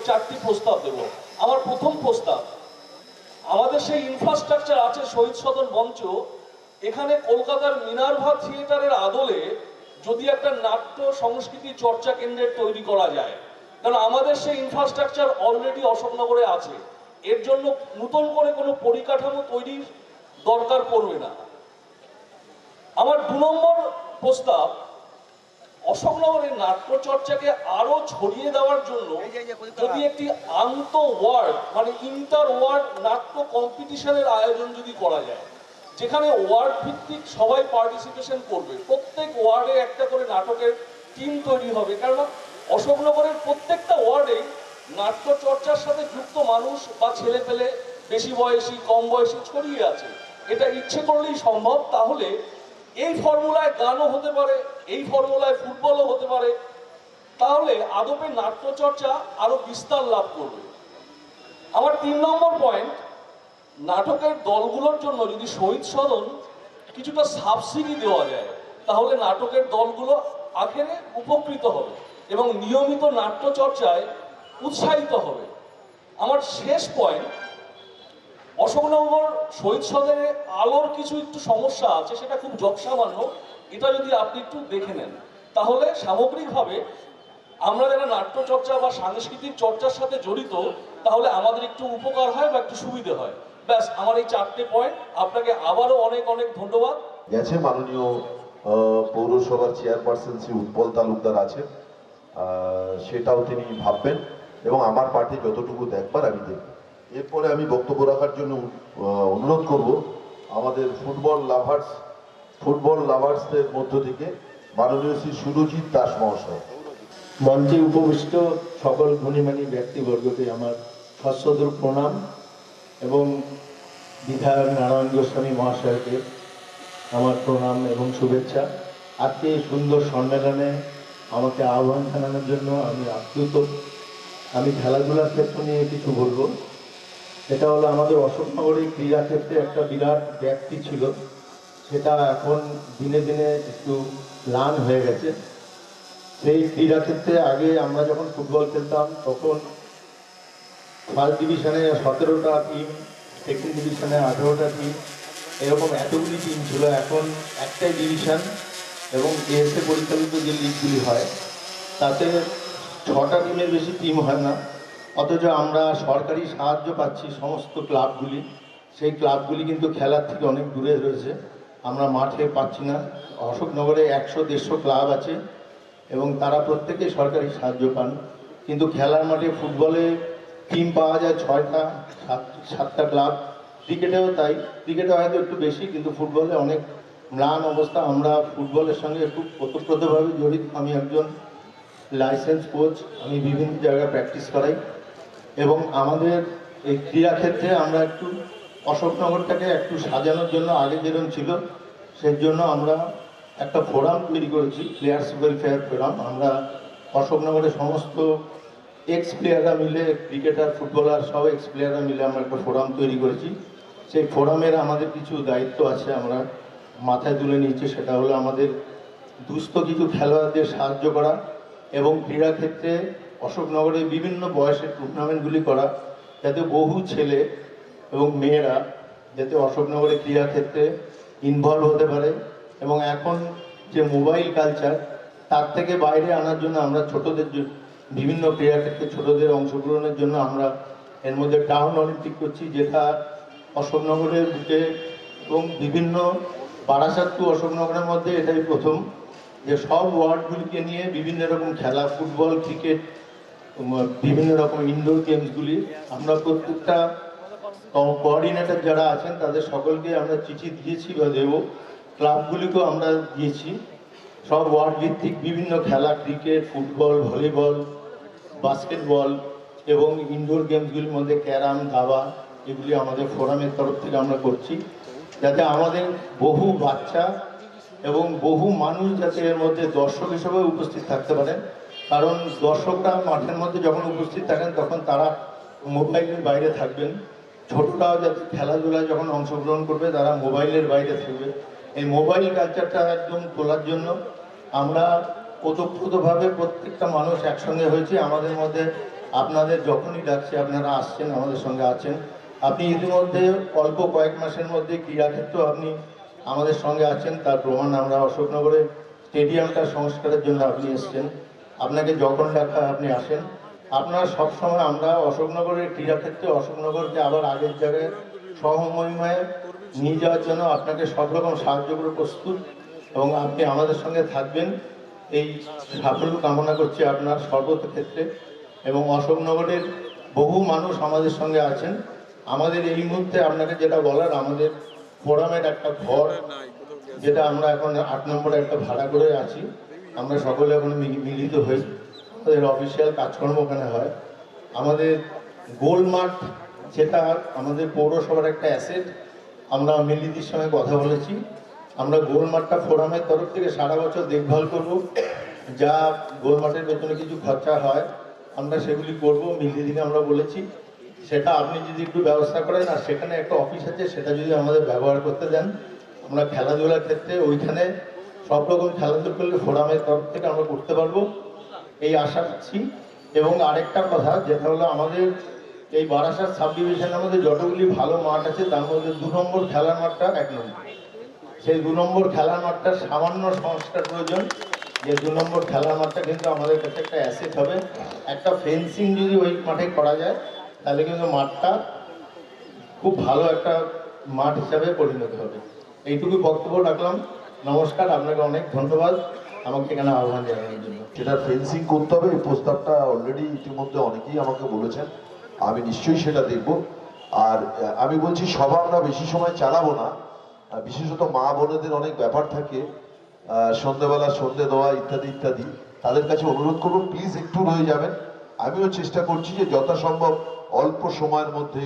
4টি প্রস্তাব দেব। আমার প্রথম প্রস্তাব, আমাদের সেই ইনফ্রাস্ট্রাকচার আছে শহীদ সদন মঞ্চ, এখানে কলকাতার মিনার্ভা থিয়েটারের আদলে যদি একটা নাট্য সংস্কৃতি চর্চা কেন্দ্রের তৈরি করা যায়। কারণ আমাদের সেই ইনফ্রাস্ট্রাকচার অলরেডি অশোকনগরে আছে। এর জন্য নতুন করে কোনো পরিকাঠামো তৈরির দরকার পড়বে না। আমার 2 নম্বর প্রস্তাব, অশোকনগরের নাট্য চর্চাকে আরো ছড়িয়ে দেওয়ার জন্য যদি একটি আন্তঃ ওয়ার্ড মানে ইন্টার ওয়ার্ড নাট্য কম্পিটিশনের আয়োজন যদি করা যায়, যেখানে ওয়ার্ড ভিত্তিক সবাই পার্টিসিপেশন করবে। প্রত্যেক ওয়ার্ডে একটা করে নাটকের টিম তৈরি হবে। কারণ অশোকনগরের প্রত্যেকটা ওয়ার্ডেই নাট্য চর্চার সাথে যুক্ত মানুষ বা ছেলে পেলে, বেশি বয়সী, কম বয়সী ছড়িয়ে আছে। এটা ইচ্ছে করলেই সম্ভব। তাহলে এই ফর্মুলায় গানও হতে পারে, এই ফর্মুলায় ফুটবলও হতে পারে। তাহলে আদপে নাট্য চর্চা আরো বিস্তার লাভ করবে। আমার 3 নম্বর পয়েন্ট, নাটকের দলগুলোর জন্য যদি শহীদ সদন কিছুটা সাবসিডি দেওয়া যায় তাহলে নাটকের দলগুলো আখেরে উপকৃত হবে এবং নিয়মিত নাট্যচর্চায় উৎসাহিত হবে। আমার শেষ পয়েন্ট, অশোকনগর শহীদ সদনে আলোর কিছু একটু সমস্যা আছে, সেটা খুব যৎসামান্য, এটা যদি আপনি একটু দেখে নেন তাহলে সামগ্রিকভাবে আমরা যারা নাট্যচর্চা বা সাংস্কৃতিক চর্চার সাথে জড়িত তাহলে আমাদের একটু উপকার হয় বা একটু সুবিধে হয়। ব্যাস, আমার এই 4টে পয়েন্ট। আপনাকে আবারও অনেক অনেক ধন্যবাদ। গেছে মাননীয় পৌরসভার চেয়ারপারসন শ্রী উৎপল তালুকদার আছেন, সেটাও তিনি ভাববেন এবং আমার পার্টি যতটুকু দেখবার আমি দেখব। এরপরে আমি বক্তব্য রাখার জন্য অনুরোধ করব আমাদের ফুটবল লাভার্সদের মধ্য থেকে মাননীয় শ্রী সুরজিৎ দাস মহাশয়। মঞ্চে উপবিষ্ট সকল গুণীমানী ব্যক্তিবর্গকে আমার সশ্রদ্ধ প্রণাম এবং বিধায়ক নারায়ণ গোস্বামী মহাশয়কে আমার প্রণাম এবং শুভেচ্ছা। আজকে এই সুন্দর সম্মেলনে আমাকে আহ্বান জানানোর জন্য আমি আপ্লুত। আমি খেলাধুলার ক্ষেত্র নিয়ে কিছু বলবো। এটা হলো আমাদের অশোকনগরের ক্রীড়া ক্ষেত্রে একটা বিরাট ব্যাপ্তি ছিল, সেটা এখন দিনে দিনে একটু ম্লান হয়ে গেছে। সেই ক্রীড়া ক্ষেত্রে আগে আমরা যখন ফুটবল খেলতাম তখন ফার্স্ট ডিভিশনে 17টা টিম, সেকেন্ড ডিভিশনে 18টা টিম, এরকম এতগুলি টিম ছিল। এখন একটাই ডিভিশন এবং এএসএ পরিচালিত যে লিগগুলি হয় তাতে 6টা টিমের বেশি টিম হয় না, অথচ আমরা সরকারি সাহায্য পাচ্ছি সমস্ত ক্লাবগুলি। সেই ক্লাবগুলি কিন্তু খেলার থেকে অনেক দূরে রয়েছে, আমরা মাঠে পাচ্ছি না। অশোকনগরে 100-150 ক্লাব আছে এবং তারা প্রত্যেকেই সরকারি সাহায্য পান, কিন্তু খেলার মাঠে ফুটবলে টিম পাওয়া যায় 6টা 7টা ক্লাব, ক্রিকেটেও তাই। ক্রিকেটে হয়তো একটু বেশি, কিন্তু ফুটবলে অনেক ম্লান অবস্থা। আমরা ফুটবলের সঙ্গে একটু ওতপ্রোতভাবে জড়িত। আমি একজন লাইসেন্স কোচ, আমি বিভিন্ন জায়গায় প্র্যাকটিস করাই এবং আমাদের এই ক্রীড়া ক্ষেত্রে আমরা একটু অশোকনগরটাকে একটু সাজানোর জন্য আগে যেরকম ছিল সেই জন্য আমরা একটা ফোরাম তৈরি করেছি, প্লেয়ার্স ওয়েলফেয়ার ফোরাম। আমরা অশোকনগরের সমস্ত এক্স প্লেয়াররা মিলে, ক্রিকেটার ফুটবলার সব এক্স প্লেয়াররা মিলে আমরা একটা ফোরাম তৈরি করেছি। সেই ফোরামের আমাদের কিছু দায়িত্ব আছে, আমরা মাথায় তুলে নিয়েছি। সেটা হলো আমাদের দুস্থ কিছু খেলোয়াড়দের সাহায্য করা এবং ক্রীড়া ক্ষেত্রে অশোকনগরে বিভিন্ন বয়সের টুর্নামেন্টগুলি করা, যাতে বহু ছেলে এবং মেয়েরা যাতে অশোকনগরে ক্রীড়া ক্ষেত্রে ইনভলভ হতে পারে এবং এখন যে মোবাইল কালচার তার থেকে বাইরে আনার জন্য আমরা ছোটদের বিভিন্ন ক্রীড়া ক্ষেত্রে ছোটদের অংশগ্রহণের জন্য আমরা এর মধ্যে টাউন অলিম্পিক করছি, যেটা অশোকনগরের বুকে এবং বিভিন্ন বারাসাত টু অশোকনগরের মধ্যে এটাই প্রথম যে সব ওয়ার্ডগুলিকে নিয়ে বিভিন্ন রকম খেলা, ফুটবল, ক্রিকেট, বিভিন্ন রকম ইনডোর গেমসগুলি আমরা প্রত্যেকটা কোঅর্ডিনেটর যারা আছেন তাদের সকলকে আমরা চিঠি দিয়েছি বা দেবো, ক্লাবগুলিকেও আমরা দিয়েছি। সব ওয়ার্ড ভিত্তিক বিভিন্ন খেলা, ক্রিকেট, ফুটবল, ভলিবল, বাস্কেটবল এবং ইনডোর গেমসগুলির মধ্যে ক্যারাম, দাবা, এগুলি আমাদের ফোরামের তরফ থেকে আমরা করছি, যাতে আমাদের বহু বাচ্চা এবং বহু মানুষ যাতে এর মধ্যে দর্শক হিসেবে উপস্থিত থাকতে পারেন। কারণ দর্শকরা মাঠের মধ্যে যখন উপস্থিত থাকেন তখন তারা মোবাইলের বাইরে থাকবেন, ছোটরাও যাতে খেলাধুলায় যখন অংশগ্রহণ করবে তারা মোবাইলের বাইরে থাকবে। এই মোবাইল কালচারটা একদম তোলার জন্য আমরা ওতপ্রোতভাবে প্রত্যেকটা মানুষ একসঙ্গে হয়েছি। আমাদের মধ্যে আপনাদের যখনই ডাকছে আপনারা আসছেন, আমাদের সঙ্গে আছেন। আপনি ইতিমধ্যে অল্প কয়েক মাসের মধ্যে ক্রীড়াক্ষেত্র আপনি আমাদের সঙ্গে আছেন, তার প্রমাণ আমরা অশোকনগরের স্টেডিয়ামটা সংস্কারের জন্য আপনি এসছেন, আপনাকে যখন ডাকা আপনি আসেন। আপনারা সবসময় আমরা অশোকনগরের ক্রীড়াক্ষেত্রে অশোকনগরকে আবার আগের জায়গায় সহমহিমায় নিয়ে যাওয়ার জন্য আপনাকে সব রকম সাহায্য করে প্রস্তুত এবং আপনি আমাদের সঙ্গে থাকবেন, এই সাফল্য কামনা করছি আপনার সর্বত ক্ষেত্রে। এবং অশোকনগরের বহু মানুষ আমাদের সঙ্গে আছেন। আমাদের এই মুহূর্তে আপনাকে যেটা বলার, আমাদের ফোরামের একটা ঘর যেটা আমরা এখন 8 নম্বরে একটা ভাড়া করে আছি, আমরা সকলে এখন মিলিত হই, আমাদের অফিসিয়াল কাজকর্ম ওখানে হয়। আমাদের গোল মাঠ যেটা আমাদের পৌরসভার একটা অ্যাসেট, আমরা মিলিতির সঙ্গে কথা বলেছি, আমরা গোল মাঠটা ফোরামের তরফ থেকে সারা বছর দেখভাল করব। যা গোল মাঠের পেছনে কিছু খরচা হয় আমরা সেগুলি করব, মিলিদিকে আমরা বলেছি। সেটা আপনি যদি একটু ব্যবস্থা করেন, আর সেখানে একটা অফিস আছে, সেটা যদি আমাদের ব্যবহার করতে দেন, আমরা খেলাধুলার ক্ষেত্রে ওইখানে সব রকম খেলাধুলা করলে ফোরামের তরফ থেকে আমরা করতে পারবো, এই আশা রাখছি। এবং আরেকটা কথা যেটা হলো, আমাদের এই বারাসাত সাব ডিভিশনের মধ্যে যতগুলি ভালো মাঠ আছে তার মধ্যে 2 নম্বর খেলার মাঠটা 1 নম্বর। সেই 2 নম্বর খেলার মাঠটা সামান্য সংস্কার প্রয়োজন। যে 2 নম্বর খেলার মাঠটা কিন্তু আমাদের কাছে একটা অ্যাসেট হবে। একটা ফেন্সিং যদি ওই মাঠে করা যায় তাহলে কিন্তু মাঠটা খুব ভালো একটা মাঠ হিসাবে পরিণত হবে। এইটুকু বক্তব্য রাখলাম। নমস্কার, আপনাকে অনেক ধন্যবাদ আমাকে এখানে আহ্বান জানানোর জন্য। সেটা ফেন্সিং করতে হবে, এই প্রস্তাবটা অলরেডি ইতিমধ্যে অনেকেই আমাকে বলেছেন, আমি নিশ্চয়ই সেটা দেখব। আর আমি বলছি সভা আমরা বেশি সময় চালাবো না, বিশেষত মা বোনেদের অনেক ব্যাপার থাকে, সন্ধ্যেবেলা সন্ধ্যে দেওয়া ইত্যাদি ইত্যাদি। তাদের কাছে অনুরোধ করবো প্লিজ একটু রয়ে যাবেন। আমিও চেষ্টা করছি যে যথাসম্ভব অল্প সময়ের মধ্যে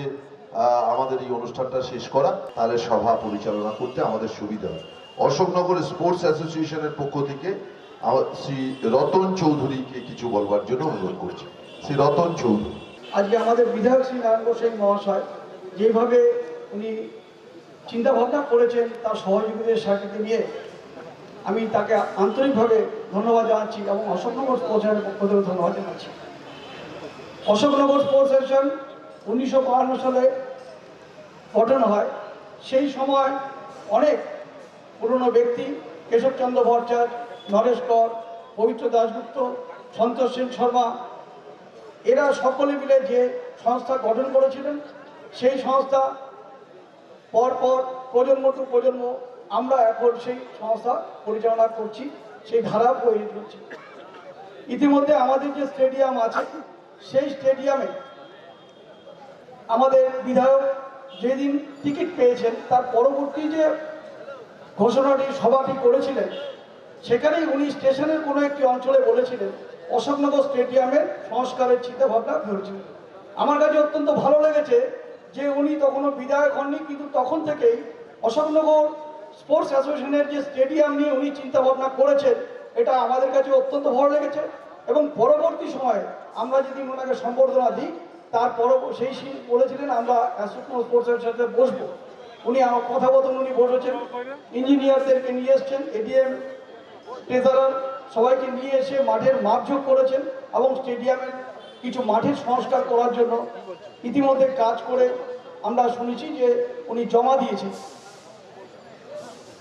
আমাদের এই অনুষ্ঠানটা শেষ করা, তাহলে সভা পরিচালনা করতে আমাদের সুবিধা হয়। অশোকনগর স্পোর্টস অ্যাসোসিয়েশনের পক্ষ থেকে শ্রী রতন চৌধুরীকে কিছু বলবার জন্য অনুরোধ করছি। শ্রী রতন চৌধুরী। আজকে আমাদের বিধায়ক শ্রী নারায়ণ গোসাই মহাশয় যেভাবে উনি চিন্তা ভাবনা করেছেন তার সহযোগীদের সাথে নিয়ে আমি তাকে আন্তরিকভাবে ধন্যবাদ জানাচ্ছি এবং অশোকনগর স্পোর্টস অ্যাসোসিয়েশনের পক্ষ থেকে ধন্যবাদ জানাচ্ছি। অশোকনগর স্পোর্টস অ্যাসোসিয়েশন 1952 সালে গঠন হয়। সেই সময় অনেক পুরনো ব্যক্তি, কেশবচন্দ্র ভট্টাচার্য, নরেশ কর, পবিত্র দাশগুপ্ত, সন্তোষ সেন শর্মা, এরা সকলে মিলে যে সংস্থা গঠন করেছিলেন, সেই সংস্থা পরপর প্রজন্ম টু প্রজন্ম আমরা এখন সেই সংস্থা পরিচালনা করছি, সেই ধারা বয়ে চলছে। ইতিমধ্যে আমাদের যে স্টেডিয়াম আছে, সেই স্টেডিয়ামে আমাদের বিধায়ক যেদিন টিকিট পেয়েছেন তার পরবর্তী যে ঘোষণাটি সভাটি করেছিলেন, সেখানেই উনি স্টেশনের কোনো একটি অঞ্চলে বলেছিলেন অশোকনগর স্টেডিয়ামের সংস্কারের চিন্তা ভাবনা করেছিলেন। আমার কাছে অত্যন্ত ভালো লেগেছে যে উনি তখনও বিধায়ক হননি, কিন্তু তখন থেকেই অশোকনগর স্পোর্টস অ্যাসোসিয়েশনের যে স্টেডিয়াম নিয়ে উনি চিন্তা ভাবনা করেছেন, এটা আমাদের কাছে অত্যন্ত ভালো লেগেছে। এবং পরবর্তী সময়ে আমরা যদি ওনাকে সম্বর্ধনা দিই, তারপর সেই বলেছিলেন আমরা অশোকনগর স্পোর্টস অ্যাসোসিয়েশনের সাথে বসবো। উনি আমার কথা বলতেন, উনি বসেছেন, ইঞ্জিনিয়ারদেরকে নিয়ে এসছেন, এডিএম, ট্রেজারার সবাইকে নিয়ে এসে মাঠের মাপঝোঁক করেছেন এবং স্টেডিয়ামের কিছু মাঠের সংস্কার করার জন্য ইতিমধ্যে কাজ করে আমরা শুনেছি যে উনি জমা দিয়েছেন।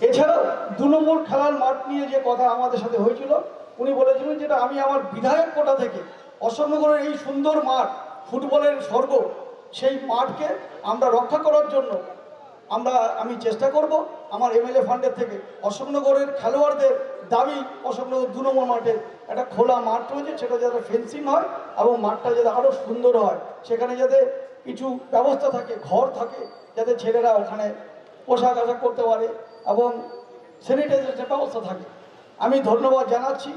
এছাড়াও 2 নম্বর খেলার মাঠ নিয়ে যে কথা আমাদের সাথে হয়েছিল, উনি বলেছিলেন যেটা আমি আমার বিধায়ক কোটা থেকে অশোকনগরের এই সুন্দর মাঠ, ফুটবলের স্বর্গ, সেই মাঠকে আমরা রক্ষা করার জন্য আমি চেষ্টা করব আমার এমএলএ ফান্ডের থেকে। অশোকনগরের খেলোয়াড়দের দাবি অশোকনগর 2 নম্বর মাঠে একটা খোলা মাঠ রয়েছে, সেটা যাতে ফেন্সিং হয় এবং মাঠটা যাতে আরও সুন্দর হয়, সেখানে যাতে কিছু ব্যবস্থা থাকে, ঘর থাকে, যাতে ছেলেরা ওখানে পোশাক আশাক করতে পারে এবং স্যানিটাইজারের ব্যবস্থা থাকে। আমি ধন্যবাদ জানাচ্ছি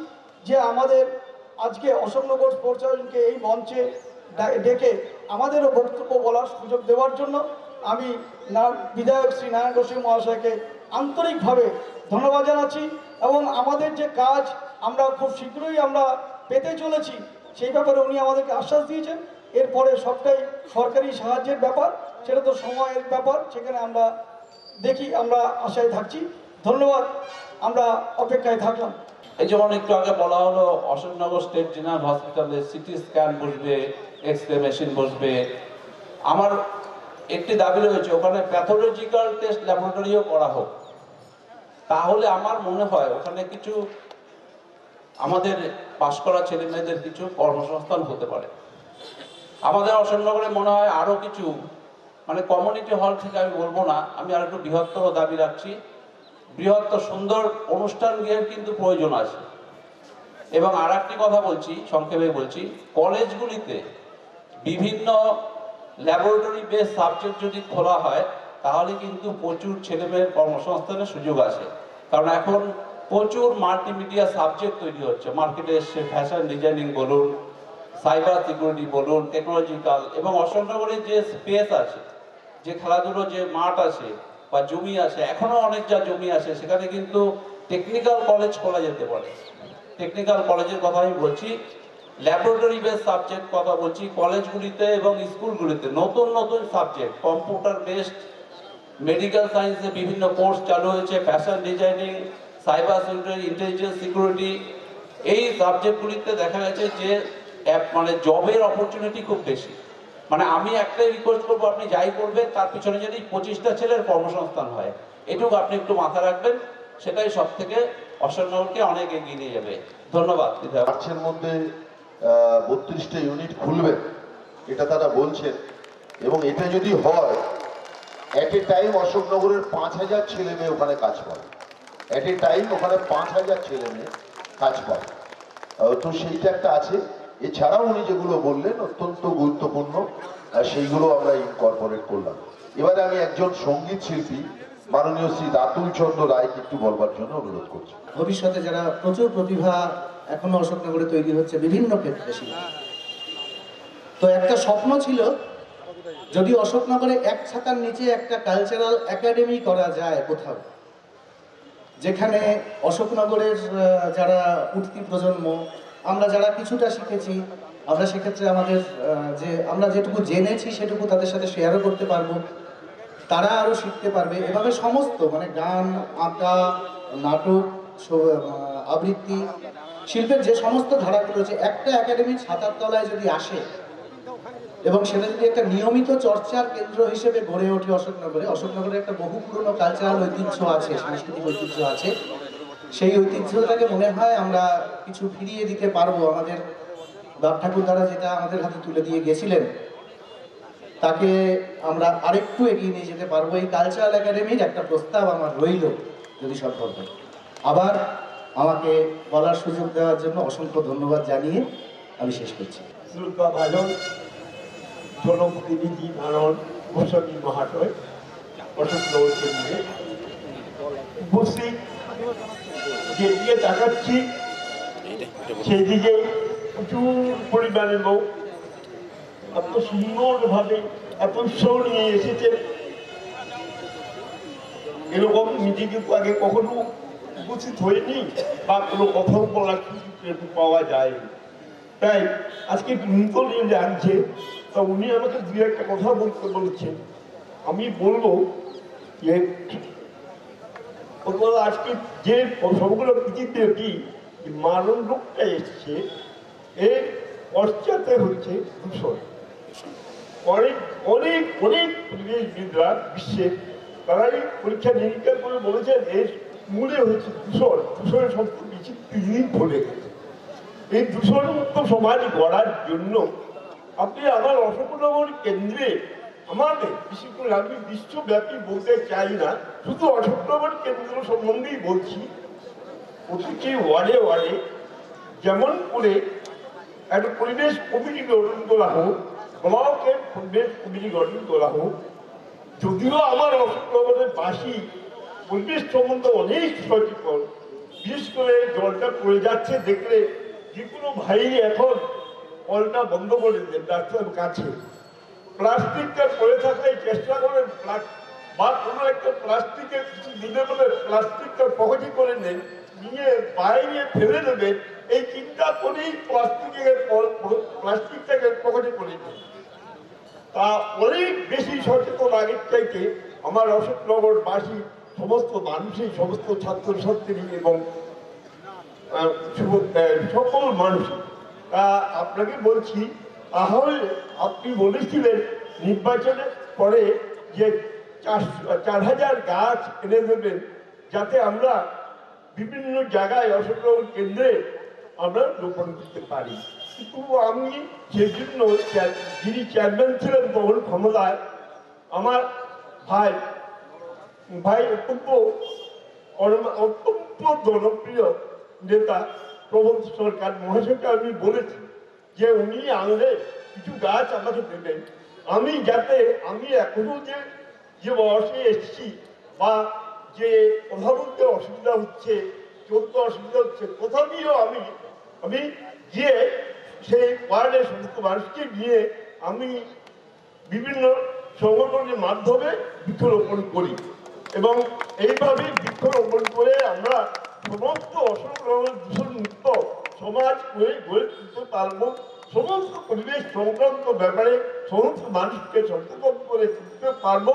যে আমাদের আজকে অশোকনগর স্পোর্টস অ্যাসোসিয়েশনকে এই মঞ্চে ডেকে আমাদেরও বক্তব্য বলার সুযোগ দেওয়ার জন্য আমি বিধায়ক শ্রী নারায়ণ গোসাই মহাশয়কে আন্তরিকভাবে ধন্যবাদ জানাচ্ছি। এবং আমাদের যে কাজ আমরা খুব শীঘ্রই আমরা পেতে চলেছি, সেই ব্যাপারে উনি আমাদেরকে আশ্বাস দিয়েছেন। এরপরে সবটাই সরকারি সাহায্যের ব্যাপার, সেটা তো সময়ের ব্যাপার, সেখানে আমরা দেখি, আমরা আশায় থাকছি। ধন্যবাদ, আমরা অপেক্ষায় থাকলাম। এই যেমন একটু আগে বলা হলো অশোকনগর স্টেট জেনারেল হসপিটালে সিটি স্ক্যান বসবে, এক্সরে মেশিন বসবে। আমার একটি দাবি রয়েছে ওখানে প্যাথোলজিক্যাল টেস্ট ল্যাবরেটরিও করা হোক। তাহলে আমার মনে হয় ওখানে কিছু আমাদের পাশ করা ছেলে মেয়েদের কিছু কর্মসংস্থান হতে পারে। আমাদের অশোকনগরে মনে হয় আরও কিছু, মানে কমিউনিটি হল থেকে আমি বলবো না, আমি আর একটু বৃহত্তর দাবি রাখছি। বৃহত্তর সুন্দর অনুষ্ঠান গৃহের কিন্তু প্রয়োজন আছে। এবং আর একটি কথা বলছি, সংক্ষেপে বলছি, কলেজগুলিতে বিভিন্ন ল্যাবরেটরি বেস সাবজেক্ট যদি খোলা হয় তাহলে কিন্তু প্রচুর ছেলেমেয়ের কর্মসংস্থানের সুযোগ আছে। কারণ এখন প্রচুর মাল্টিমিডিয়া সাবজেক্ট তৈরি হচ্ছে, মার্কেটে এসছে, ফ্যাশন ডিজাইনিং বলুন, সাইবার সিকিউরিটি বলুন, টেকনোলজিক্যাল। এবং অশোকনগরের যে স্পেস আছে, যে খেলাধুলোর যে মাঠ আছে বা জমি আছে, এখনও অনেক যা জমি আছে, সেখানে কিন্তু টেকনিক্যাল কলেজ খোলা যেতে পারে। টেকনিক্যাল কলেজের কথা আমি বলছি, ল্যাবরেটরি বেস সাবজেক্ট কথা বলছি, কলেজগুলিতে এবং স্কুলগুলিতে নতুন নতুন সাবজেক্ট, কম্পিউটার বেসড, মেডিকেল সায়েন্সে বিভিন্ন কোর্স চালু হয়েছে, fashion designing, cyber security, intelligence security, এই সাবজেক্টগুলিতে দেখা গেছে যে মানে জবের অপরচুনিটি খুব বেশি। মানে আমি একটাই রিকোয়েস্ট করবো, আপনি যাই করবেন তার পিছনে যদি 25টা ছেলের কর্মসংস্থান হয়, এটুকু আপনি একটু মাথা রাখবেন, সেটাই সব থেকে অশোকনগরকে অনেক এগিয়ে নিয়ে যাবে। ধন্যবাদ। মার্চের মধ্যে 32টা ইউনিট খুলবে এটা তারা বলছেন, এবং এটা যদি হয় অ্যাট এ টাইম অশোকনগরের 5000 ছেলে মেয়ে ওখানে কাজ পাবে। অ্যাট এ টাইম ওখানে 5000 ছেলে মেয়ে কাজ পাবে। তো সেইটা একটা আছে। এছাড়াও উনি যেগুলো বললেন অত্যন্ত গুরুত্বপূর্ণ, সেইগুলো আমরা ইনকর্পোরেট করলাম। এবারে আমি একজন সঙ্গীত শিল্পী মাননীয় শ্রী রাতুল চন্দ্র রায়কে একটু বলবার জন্য অনুরোধ করছি। ভবিষ্যতে যারা প্রচুর প্রতিভা এখনো অশোকনগরে তৈরি হচ্ছে বিভিন্ন ক্ষেত্রে, তো একটা স্বপ্ন ছিল যদি অশোকনগরে এক ছাতার নিচে একটা কালচারাল একাডেমি করা যায় কোথাও, যেখানে অশোকনগরের যারা উঠতি প্রজন্ম, আমরা যারা কিছুটা শিখেছি, আমরা সেক্ষেত্রে আমাদের যে আমরা যেটুকু জেনেছি সেটুকু তাদের সাথে শেয়ারও করতে পারবো, তারা আরও শিখতে পারবে। এভাবে সমস্ত মানে গান, আঁকা, নাটক, আবৃত্তি, শিল্পের যে সমস্ত ধারাগুলো যে একটা একাডেমির ছাতার তলায় যদি আসে এবং সেটা যদি একটা নিয়মিত চর্চার কেন্দ্র হিসেবে গড়ে ওঠে অশোকনগরে, অশোকনগরে একটা বহু পুরনো কালচারাল ঐতিহ্য আছে, সাংস্কৃতিক ঐতিহ্য আছে, সেই ঐতিহ্যটাকে মনে হয় আমরা কিছু ফিরিয়ে দিতে পারবো। আমাদের বাপ ঠাকুর দ্বারা যেটা আমাদের হাতে তুলে দিয়ে গেছিলেন তাকে আমরা আরেকটু এগিয়ে নিয়ে যেতে পারবো। এই কালচারাল একাডেমির একটা প্রস্তাব আমার রইল যদি সম্ভব হয়। আবার আমাকে বলার সুযোগ দেওয়ার জন্য অসংখ্য ধন্যবাদ জানিয়ে আমি শেষ করছি। ভাজন জনপ্রতিনিধি নারায়ণ গোস্বামী মহাশয় অশোকনগর কেন্দ্রে উপস্থিত, যেদিকে তাকাচ্ছি সেদিকে প্রচুর পরিমাণে লোক এত সুন্দরভাবে এত উৎসাহ নিয়ে এসেছে, এরকম নিজেকে আগে কখনো উপস্থিত হয়নি বা কোনো কথা বলার সুযোগ পাওয়া যায়নি। তাই আজকে নূতন জানছে, তা উনি আমাকে দু একটা কথা বলতে বলেছেন, আমি বলবো যে আজকে যে সবগুলো পৃথিবীব্যাপী মারণ রোগটা এসছে, এর পশ্চাতে হচ্ছে দূষণ। অনেক অনেক অনেক পরিবেশবিদরা বিশ্বের তারাই পরীক্ষা নিরীক্ষা করে বলেছেন এর মূলে হচ্ছে দূষণ। দূষণের সবচেয়ে বেশি পৃথিবী ভরে গেছে। এই দূষণমুক্ত সমাজ গড়ার জন্য আপনি আমার অশোকনগর কেন্দ্রে আমাদের, বিশেষ করে আমি বিশ্বব্যাপী বলতে চাই না, শুধু অশোকনগর কেন্দ্র সম্বন্ধেই বলছি, প্রতিটি ওয়ার্ডে ওয়ার্ডে যেমন করে একটা পরিবেশ কমিটি গঠন করা হোক, ব্লকে পরিবেশ কমিটি গঠন করা হোক। যদিও আমার অশোকনগরের বাসী পরিবেশ সম্বন্ধে অনেক সচেতন, বিশেষ করে জলটা পড়ে যাচ্ছে দেখলে যে কোনো ভাই এখন কলটা বন্ধ করে দেন রাস্তার কাছে। প্লাস্টিকটা পড়ে থাকলে চেষ্টা করেন বা কোনো একটা প্লাস্টিকের কিছু দিনে বলে প্লাস্টিকটা পকেটে করে নেন, নিয়ে বাইরে ফেলে দেবেন, এই চিন্তা করেই প্লাস্টিকটাকে পকেটে করে নেন। তা অনেক বেশি সচেতন আগের চাইতে আমার অশোকনগরবাসী সমস্ত মানুষই, সমস্ত ছাত্রছাত্রী এবং সকল মানুষ। আপনাকে বলছি, তাহলে আপনি বলেছিলেন নির্বাচনের পরে যে 4000 গাছ এনে দেবেন, যাতে আমরা বিভিন্ন জায়গায় অশোকনগর কেন্দ্রে আমরা রোপণ করতে পারি। কিন্তু আমি সেজন্য যিনি চেয়ারম্যান ছিলেন তখন ক্ষমতায়, আমার ভাই অত্যন্ত জনপ্রিয় নেতা প্রবোধ সরকার মহাশয়কে আমি বলেছি যে উনি আনলে কিছু গাছ আমাকে দেবেন, আমি যাতে আমি এখনো যে বয়সে এসেছি বা যে কথা বলতে অসুবিধা হচ্ছে, চলতে অসুবিধা হচ্ছে, কোথাও দিয়েও আমি গিয়ে সেই ওয়ার্ডের সমস্ত মানুষকে নিয়ে আমি বিভিন্ন সংগঠনের মাধ্যমে বৃক্ষরোপণ করি এবং এইভাবেই বৃক্ষরোপণ করে আমরা সমস্ত অশোকনগর দূষণ মুক্ত সমাজ গড়ে তুলতে পারবো, সমস্ত পরিবেশ সংক্রান্ত ব্যাপারে সমস্ত মানুষকে সচেতন করে তুলতে পারবো।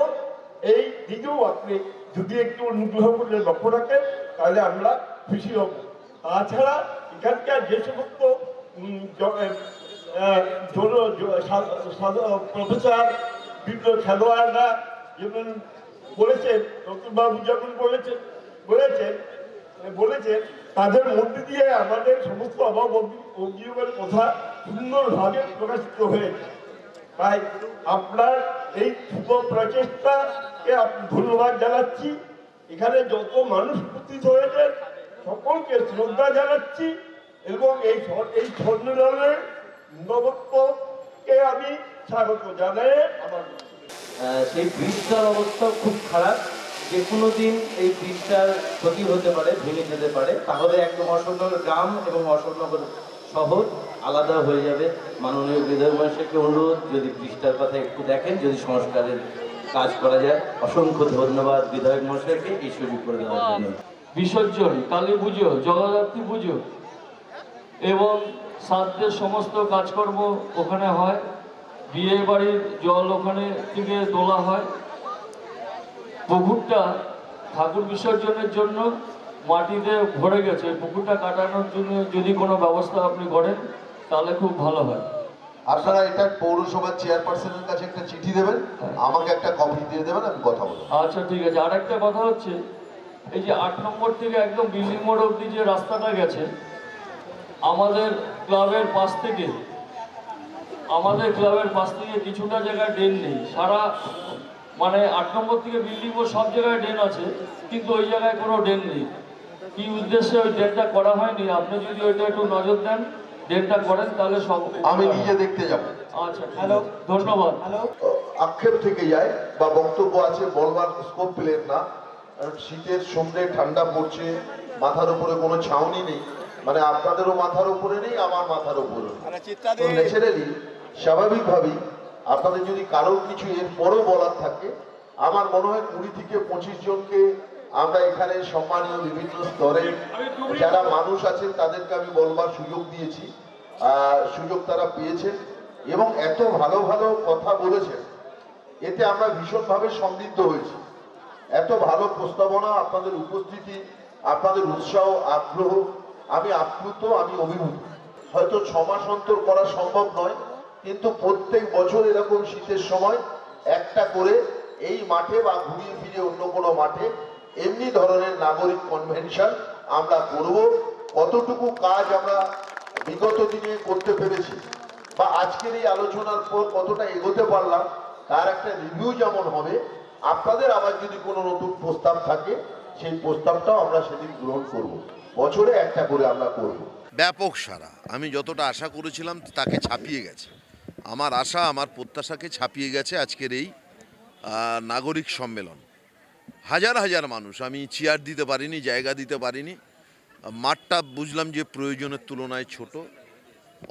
এই দিকেও আপনি যদি একটু অনুগ্রহ করে লক্ষ্য রাখেন তাহলে আমরা খুশি হব। তাছাড়া এখানকার যে সমস্ত প্রফেসর, বিভিন্ন খেলোয়াড়রা যেমন বলেছেন, ডক্টরবাবু যেমন বলেছেন তাদের মধ্যে দিয়ে আমাদের সমস্ত অভিযোগের কথা সুন্দরভাবে প্রকাশিত হয়েছে। তাই আপনার এই শুভ প্রচেষ্টাকে ধন্যবাদ জানাচ্ছি। এখানে যত মানুষ উপস্থিত হয়েছে সকলকে শ্রদ্ধা জানাচ্ছি এবং এই সম্মেলনের নবত্বকে আমি স্বাগত জানাই। আমার সেই ব্রিজটার অবস্থা খুব খারাপ, যে কোনো দিন এই ব্রিজটার ক্ষতি হতে পারে, ভেঙে যেতে পারে, তাহলে একদম অশোকনগর গ্রাম এবং অশোকনগর শহর আলাদা হয়ে যাবে। মাননীয় বিধায়ক মহাশয়কে অনুরোধ, যদি ব্রিজটার কথা একটু দেখেন, যদি সংস্কারের কাজ করা যায়। অসংখ্য ধন্যবাদ বিধায়ক মহাশয়কে এই সুযোগ করে দেওয়ার জন্য। বিসর্জন, কালী পুজো, জগদ্ধাত্রী পুজো এবং শ্রাদ্ধের সমস্ত কাজকর্ম ওখানে হয়। বিয়ে বাড়ির জল ওখানে থেকে তোলা হয়। পুকুরটা ঠাকুর বিসর্জনের জন্য মাটিতে ভরে গেছে। পুকুরটা কাটানোর জন্য যদি কোনো ব্যবস্থা আপনি করেন তাহলে খুব ভালো হয়। আপনারা এটা পৌরসভার চেয়ারপারসনের কাছে একটা চিঠি দেবেন, আমাকে একটা কপি দিয়ে দেবেন, আমি কথা বলবো। আচ্ছা ঠিক আছে। আর একটা কথা হচ্ছে, এই যে 8 নম্বর থেকে একদম বিল্ডিং মোড় অব্দি যে রাস্তাটা গেছে, আমাদের ক্লাবের পাশ থেকে কিছুটা জায়গায় ড্রেন নেই। সারা মানে 8 নম্বর থেকে বিল্ডিং মোড় সব জায়গায় ড্রেন আছে, কিন্তু ওই জায়গায় কোনো ড্রেন নেই। কি উদ্দেশ্যে ওই ড্রেনটা করা হয়নি, আপনি যদি ওইটা একটু নজর দেন, ড্রেনটা করেন, তাহলে সব আমি নিজে দেখতে যাব। আচ্ছা, হ্যালো, ধন্যবাদ। আক্ষেপ থেকে যায় বা বক্তব্য আছে বলবার স্কোপ পেলেন না। শীতের সন্ধ্যে ঠান্ডা পড়ছে, মাথার উপরে কোনো ছাউনি নেই, মানে আপনাদেরও মাথার উপরে নেই, আমার মাথার উপরে ন্যাচারালি স্বাভাবিকভাবেই আপনাদের যদি কারোর কিছু এর পরও বলার থাকে, আমার মনে হয় 20 থেকে 25 জনকে আমরা এখানে সম্মানীয় বিভিন্ন স্তরে যারা মানুষ আছেন তাদেরকে আমি বলবার সুযোগ দিয়েছি, সুযোগ তারা পেয়েছেন এবং এত ভালো ভালো কথা বলেছেন, এতে আমরা ভীষণভাবে সমৃদ্ধ হয়েছি। এত ভালো প্রস্তাবনা, আপনাদের উপস্থিতি, আপনাদের উৎসাহ, আগ্রহ, আমি আপ্লুত, আমি অভিভূত। হয়তো 6 মাস অন্তর করা সম্ভব নয়, কিন্তু প্রত্যেক বছর এরকম শীতের সময় একটা করে এই মাঠে বা ঘুরিয়ে ফিরে অন্য কোনো মাঠে এমনি ধরনের নাগরিক কনভেনশন আমরা করব। কতটুকু কাজ আমরা বিগত দিনে করতে পেরেছি বা আজকের এই আলোচনার পর কতটা এগোতে পারলাম, তার একটা রিভিউ যেমন হবে। আপনাদের আবার যদি কোনো নতুন প্রস্তাব থাকে, সেই প্রস্তাবটাও আমরা সেদিন গ্রহণ করব। বছরে একটা করে আমরা করব। ব্যাপক সারা, আমি যতটা আশা করেছিলাম তাকে ছাপিয়ে গেছে। আমার আশা, আমার প্রত্যাশাকে ছাপিয়ে গেছে আজকের এই নাগরিক সম্মেলন। হাজার হাজার মানুষ, আমি চেয়ার দিতে পারিনি, জায়গা দিতে পারিনি। মাঠটা বুঝলাম যে প্রয়োজনের তুলনায় ছোট।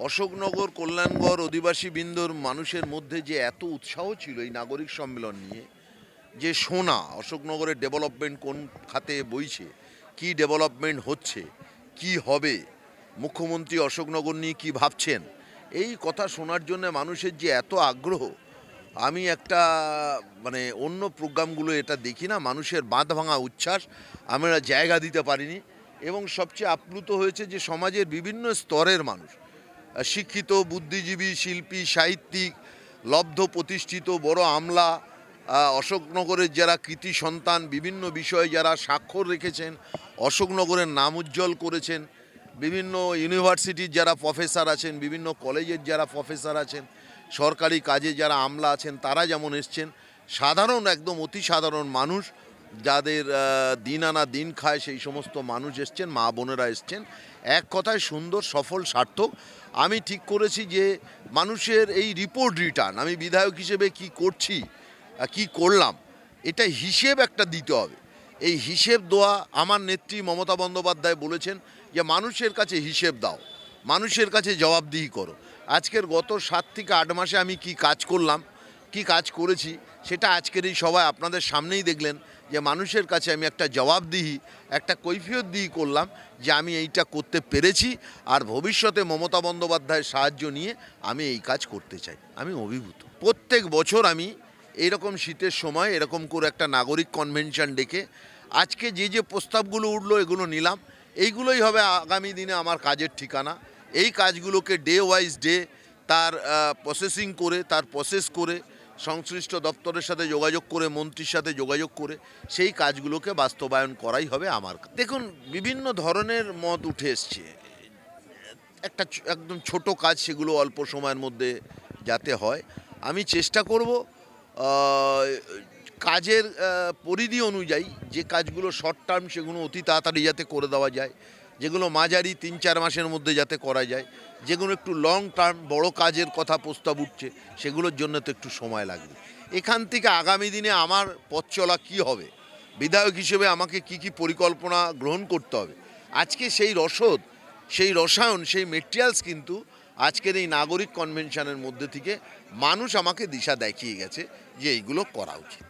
অশোকনগর, কল্যাণগড়, অধিবাসী বৃন্দর মানুষের মধ্যে যে এত উৎসাহ ছিল এই নাগরিক সম্মেলন নিয়ে, যে শোনা অশোকনগরের ডেভেলপমেন্ট কোন খাতে বইছে, কি ডেভেলপমেন্ট হচ্ছে, কি হবে, মুখ্যমন্ত্রী অশোকনগর নিয়ে কি ভাবছেন, এই কথা শোনার জন্য মানুষের যে এত আগ্রহ, আমি একটা মানে অন্য প্রোগ্রামগুলো এটা দেখি না। মানুষের বাঁধ ভাঙা উচ্ছ্বাস, আমরা জায়গা দিতে পারিনি। এবং সবচেয়ে আপ্লুত হয়েছে যে সমাজের বিভিন্ন স্তরের মানুষ, শিক্ষিত, বুদ্ধিজীবী, শিল্পী, সাহিত্যিক, লব্ধ প্রতিষ্ঠিত বড় আমলা, অশোকনগরের যারা কৃতি সন্তান, বিভিন্ন বিষয়ে যারা স্বাক্ষর রেখেছেন, অশোকনগরের নাম উজ্জ্বল করেছেন, বিভিন্ন ইউনিভার্সিটির যারা প্রফেসর আছেন, বিভিন্ন কলেজের যারা প্রফেসর আছেন, সরকারি কাজে যারা আমলা আছেন, তারা যেমন এসছেন, সাধারণ একদম অতি সাধারণ মানুষ যাদের দিন আনা দিন খায়, সেই সমস্ত মানুষ এসছেন, মা বোনেরা এসছেন। এক কথায় সুন্দর, সফল, সার্থক। আমি ঠিক করেছি যে মানুষের এই রিপোর্ট রিটার্ন, আমি বিধায়ক হিসেবে কি করছি, কি করলাম, এটা হিসেব একটা দিতে হবে। এই হিসেব দেওয়া, আমার নেত্রী মমতা বন্দ্যোপাধ্যায় বলেছেন যে মানুষের কাছে হিসেব দাও, মানুষের কাছে জবাবদিহি করো। আজকের গত 7 থেকে 8 মাসে আমি কি কাজ করলাম, কি কাজ করেছি সেটা আজকের এই সভায় আপনাদের সামনেই দেখলেন যে মানুষের কাছে আমি একটা জবাবদিহি, একটা কৈফিয়তদিহি করলাম যে আমি এইটা করতে পেরেছি, আর ভবিষ্যতে মমতা বন্দ্যোপাধ্যায়ের সাহায্য নিয়ে আমি এই কাজ করতে চাই। আমি অভিভূত। প্রত্যেক বছর আমি এইরকম শীতের সময় এরকম করে একটা নাগরিক কনভেনশন ডেকে আজকে যে যে প্রস্তাবগুলো উঠলো এগুলো নিলাম, এইগুলোই হবে আগামী দিনে আমার কাজের ঠিকানা। এই কাজগুলোকে ডে ওয়াইজ ডে তার প্রসেসিং করে, তার প্রসেস করে, সংশ্লিষ্ট দপ্তরের সাথে যোগাযোগ করে, মন্ত্রীর সাথে যোগাযোগ করে সেই কাজগুলোকে বাস্তবায়ন করাই হবে আমার কাজ। দেখুন, বিভিন্ন ধরনের মত উঠে এসছে। একটা একদম ছোট কাজ, সেগুলো অল্প সময়ের মধ্যে যাতে হয় আমি চেষ্টা করব। কাজের পরিধি অনুযায়ী যে কাজগুলো শর্ট টার্ম সেগুলো অতি তাড়াতাড়ি যাতে করে দেওয়া যায়, যেগুলো মাঝারি ৩-৪ মাসের মধ্যে যাতে করা যায়, যেগুলো একটু লং টার্ম বড় কাজের কথা প্রস্তাব উঠছে সেগুলোর জন্য তো একটু সময় লাগবে। এখান থেকে আগামী দিনে আমার পথ চলা কী হবে, বিধায়ক হিসেবে আমাকে কি কি পরিকল্পনা গ্রহণ করতে হবে, আজকে সেই রসদ, সেই রসায়ন, সেই মেটেরিয়ালস কিন্তু আজকের এই নাগরিক কনভেনশনের মধ্যে থেকে মানুষ আমাকে দিশা দেখিয়ে গেছে যে এইগুলো করা উচিত।